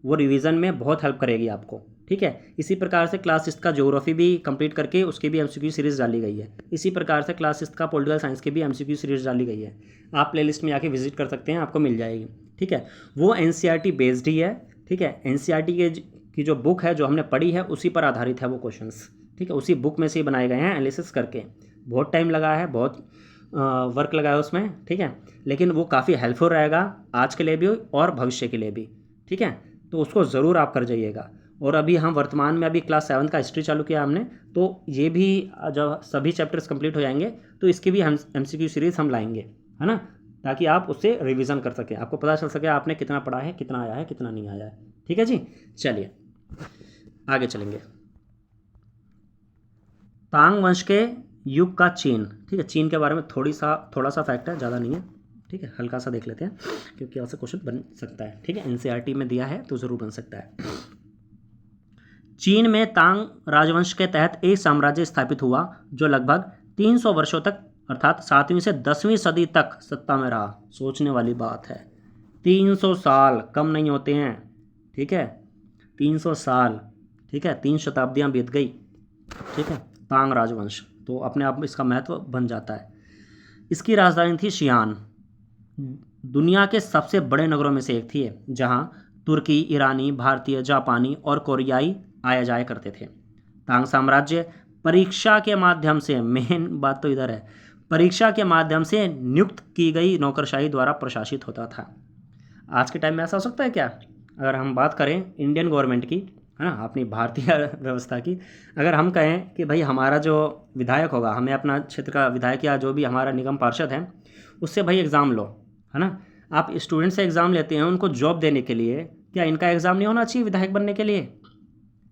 वो रिवीजन में बहुत हेल्प करेगी आपको। ठीक है। इसी प्रकार से क्लास 6 का ज्योग्राफी भी कंप्लीट करके उसकी भी एमसीक्यू सीरीज़ डाली गई है। इसी प्रकार से क्लास 6 का पॉलिटिकल साइंस की भी एमसीक्यू सीरीज़ डाली गई है। आप प्लेलिस्ट में आके विजिट कर सकते हैं, आपको मिल जाएगी। ठीक है, वो एनसीईआरटी बेस्ड ही है। ठीक है, एनसीईआरटी की जो बुक है जो हमने पढ़ी है उसी पर आधारित है वो क्वेश्चंस। ठीक है, उसी बुक में से ही बनाए गए हैं एनालिसिस करके। बहुत टाइम लगा है, बहुत वर्क लगा है उसमें। ठीक है, लेकिन वो काफ़ी हेल्पफुल रहेगा आज के लिए भी और भविष्य के लिए भी। ठीक है, तो उसको ज़रूर आप कर जाइएगा। और अभी हम वर्तमान में अभी क्लास 7 का हिस्ट्री चालू किया हमने, तो ये भी जब सभी चैप्टर्स कंप्लीट हो जाएंगे तो इसकी भी हम एमसीक्यू सीरीज़ हम लाएंगे, है ना, ताकि आप उससे रिवीजन कर सकें, आपको पता चल सके आपने कितना पढ़ा है, कितना आया है, कितना नहीं आया है। ठीक है जी, चलिए आगे चलेंगे। तांग वंश के युग का चीन। ठीक है, चीन के बारे में थोड़ा सा फैक्ट है, ज़्यादा नहीं है। ठीक है, हल्का सा देख लेते हैं क्योंकि ऐसा क्वेश्चन बन सकता है। ठीक है, एनसीईआरटी में दिया है तो ज़रूर बन सकता है। चीन में तांग राजवंश के तहत एक साम्राज्य स्थापित हुआ जो लगभग 300 वर्षों तक अर्थात 7वीं से 10वीं सदी तक सत्ता में रहा। सोचने वाली बात है, 300 साल कम नहीं होते हैं। ठीक है, 300 साल। ठीक है, 3 शताब्दियाँ बीत गई। ठीक है, तांग राजवंश तो अपने आप में इसका महत्व बन जाता है। इसकी राजधानी थी शियान, दुनिया के सबसे बड़े नगरों में से एक थी, जहाँ तुर्की, ईरानी, भारतीय, जापानी और कोरियाई आया जाया करते थे। तांग साम्राज्य परीक्षा के माध्यम से, मेन बात तो इधर है, परीक्षा के माध्यम से नियुक्त की गई नौकरशाही द्वारा प्रशासित होता था। आज के टाइम में ऐसा हो सकता है क्या? अगर हम बात करें इंडियन गवर्नमेंट की, है ना, अपनी भारतीय व्यवस्था की, अगर हम कहें कि भाई हमारा जो विधायक होगा, हमें अपना क्षेत्र का विधायक या जो भी हमारा निगम पार्षद है उससे भाई एग्ज़ाम लो, है ना। आप स्टूडेंट से एग्ज़ाम लेते हैं उनको जॉब देने के लिए, क्या इनका एग्ज़ाम नहीं होना चाहिए विधायक बनने के लिए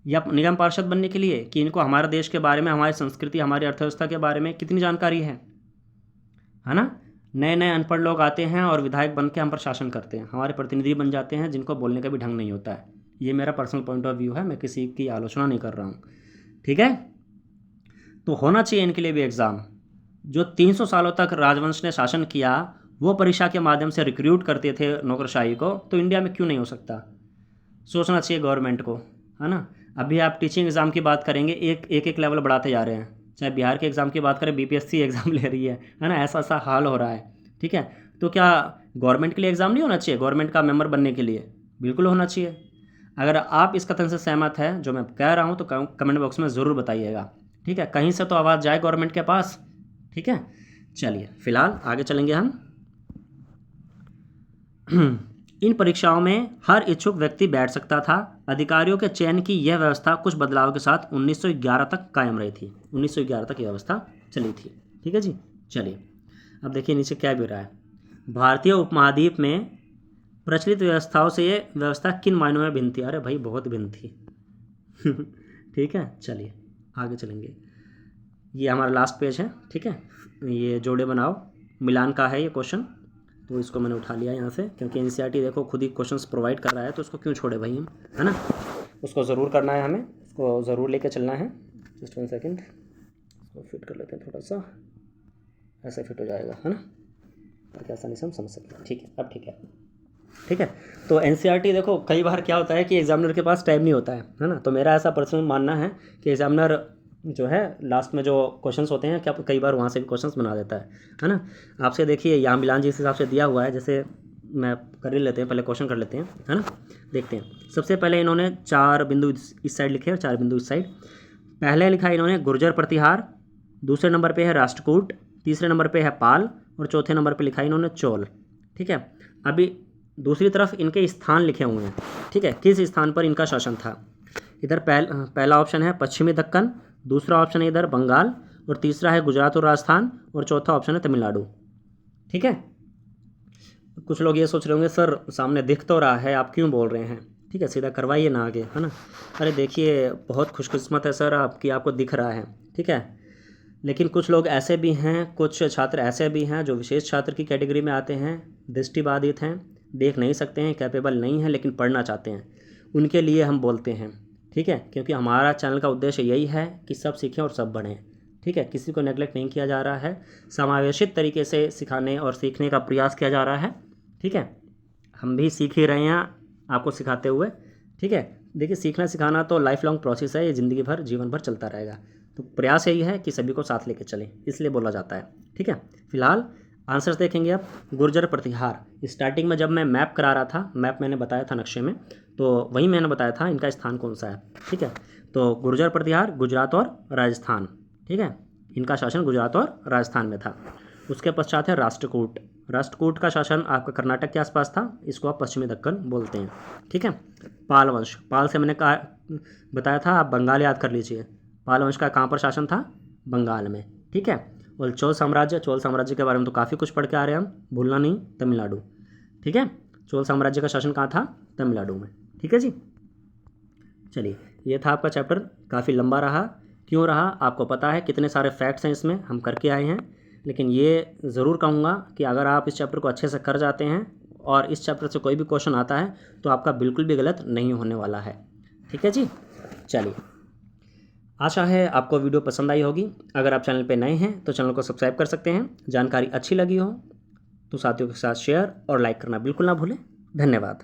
या निगम पार्षद बनने के लिए, कि इनको हमारे देश के बारे में, हमारी संस्कृति, हमारी अर्थव्यवस्था के बारे में कितनी जानकारी है ना। नए नए अनपढ़ लोग आते हैं और विधायक बन के हम पर शासन करते हैं, हमारे प्रतिनिधि बन जाते हैं जिनको बोलने का भी ढंग नहीं होता है। ये मेरा पर्सनल पॉइंट ऑफ व्यू है, मैं किसी की आलोचना नहीं कर रहा हूँ। ठीक है, तो होना चाहिए इनके लिए भी एग्ज़ाम। जो 300 सालों तक राजवंश ने शासन किया वो परीक्षा के माध्यम से रिक्रूट करते थे नौकरशाही को, तो इंडिया में क्यों नहीं हो सकता? सोचना चाहिए गवर्नमेंट को, है ना। अभी आप टीचिंग एग्ज़ाम की बात करेंगे, एक लेवल बढ़ाते जा रहे हैं। चाहे बिहार के एग्ज़ाम की बात करें, बीपीएससी एग्ज़ाम ले रही है ना, ऐसा हाल हो रहा है। ठीक है, तो क्या गवर्नमेंट के लिए एग्ज़ाम नहीं होना चाहिए? गवर्नमेंट का मेंबर बनने के लिए बिल्कुल होना चाहिए। अगर आप इस कथन से सहमत है जो मैं कह रहा हूँ तो कमेंट बॉक्स में ज़रूर बताइएगा। ठीक है, कहीं से तो आवाज़ जाए गवर्नमेंट के पास। ठीक है, चलिए फिलहाल आगे चलेंगे हम। इन परीक्षाओं में हर इच्छुक व्यक्ति बैठ सकता था। अधिकारियों के चयन की यह व्यवस्था कुछ बदलाव के साथ 1911 तक कायम रही थी। 1911 तक यह व्यवस्था चली थी। ठीक है जी, चलिए अब देखिए नीचे क्या भी रहा है। भारतीय उपमहाद्वीप में प्रचलित व्यवस्थाओं से ये व्यवस्था किन मायनों में भिन्न थी? अरे भाई बहुत भिन्न थी। ठीक है, चलिए आगे चलेंगे। ये हमारा लास्ट पेज है। ठीक है, ये जोड़े बनाओ मिलान का है ये क्वेश्चन, तो इसको मैंने उठा लिया यहाँ से, क्योंकि एनसीईआरटी देखो खुद ही क्वेश्चंस प्रोवाइड कर रहा है, तो उसको क्यों छोड़े भाई हम, है ना। उसको ज़रूर करना है, हमें उसको ज़रूर लेके चलना है। जस्ट 1 सेकेंड, इसको फिट कर लेते हैं थोड़ा सा, ऐसे फिट हो जाएगा, है ना, ताकि आसानी से हम समझ सकें। ठीक है, अब ठीक है। ठीक है, तो एनसीईआरटी देखो कई बार क्या होता है कि एग्जामिनर के पास टाइम नहीं होता है ना। तो मेरा ऐसा पर्सनल मानना है कि एग्जामिनर जो है लास्ट में जो क्वेश्चंस होते हैं क्या कई बार वहाँ से भी क्वेश्चंस बना देता है ना। आपसे देखिए यहाँ मिलान जिस हिसाब से दिया हुआ है, जैसे मैं कर ही लेते हैं, पहले क्वेश्चन कर लेते हैं, है ना। देखते हैं, सबसे पहले इन्होंने 4 बिंदु इस साइड लिखे और 4 बिंदु इस साइड। पहले लिखा इन्होंने गुर्जर प्रतिहार, दूसरे नंबर पर है राष्ट्रकूट, तीसरे नंबर पर है पाल और चौथे नंबर पर लिखा इन्होंने चोल। ठीक है, अभी दूसरी तरफ इनके स्थान लिखे हुए हैं। ठीक है, किस स्थान पर इनका शासन था। इधर पहला ऑप्शन है पश्चिमी दक्कन, दूसरा ऑप्शन है इधर बंगाल और तीसरा है गुजरात और राजस्थान और चौथा ऑप्शन है तमिलनाडु। ठीक है, कुछ लोग ये सोच रहे होंगे सर सामने दिख तो रहा है, आप क्यों बोल रहे हैं। ठीक है, सीधा करवाइए ना आगे, है ना। अरे देखिए बहुत खुशकिस्मत है सर आपकी, आपको दिख रहा है। ठीक है, लेकिन कुछ लोग ऐसे भी हैं, कुछ छात्र ऐसे भी हैं जो विशेष छात्र की कैटेगरी में आते हैं, दृष्टिबाधित हैं, देख नहीं सकते हैं, कैपेबल नहीं हैं, लेकिन पढ़ना चाहते हैं, उनके लिए हम बोलते हैं। ठीक है, क्योंकि हमारा चैनल का उद्देश्य यही है कि सब सीखें और सब बढ़ें। ठीक है, किसी को नेगलेक्ट नहीं किया जा रहा है, समावेशित तरीके से सिखाने और सीखने का प्रयास किया जा रहा है। ठीक है, हम भी सीख ही रहे हैं आपको सिखाते हुए। ठीक है, देखिए सीखना सिखाना तो लाइफ लॉन्ग प्रोसेस है, ये ज़िंदगी भर जीवन भर चलता रहेगा। तो प्रयास यही है कि सभी को साथ लेके चलें, इसलिए बोला जाता है। ठीक है, फिलहाल आंसर्स देखेंगे अब। गुर्जर प्रतिहार, स्टार्टिंग में जब मैं मैप करा रहा था, मैप मैंने बताया था नक्शे में, तो वही मैंने बताया था इनका स्थान कौन सा है। ठीक है, तो गुर्जर प्रतिहार गुजरात और राजस्थान। ठीक है, इनका शासन गुजरात और राजस्थान में था। उसके पश्चात है राष्ट्रकूट। राष्ट्रकूट का शासन आपका कर्नाटक के आसपास था, इसको आप पश्चिमी दक्कन बोलते हैं। ठीक है, पाल वंश, पाल से मैंने कहा बताया था, आप बंगाल याद कर लीजिए। पाल वंश का कहाँ पर शासन था? बंगाल में। ठीक है, और चोल साम्राज्य, चोल साम्राज्य के बारे में तो काफ़ी कुछ पढ़ के आ रहे हैं हम, भूलना नहीं, तमिलनाडु। ठीक है, चोल साम्राज्य का शासन कहाँ था? तमिलनाडु में। ठीक है जी, चलिए ये था आपका चैप्टर, काफ़ी लंबा रहा। क्यों रहा आपको पता है, कितने सारे फैक्ट्स हैं इसमें, हम करके आए हैं। लेकिन ये ज़रूर कहूँगा कि अगर आप इस चैप्टर को अच्छे से कर जाते हैं और इस चैप्टर से कोई भी क्वेश्चन आता है तो आपका बिल्कुल भी गलत नहीं होने वाला है। ठीक है जी, चलिए आशा है आपको वीडियो पसंद आई होगी। अगर आप चैनल पे नए हैं तो चैनल को सब्सक्राइब कर सकते हैं। जानकारी अच्छी लगी हो तो साथियों के साथ शेयर और लाइक करना बिल्कुल ना भूलें। धन्यवाद।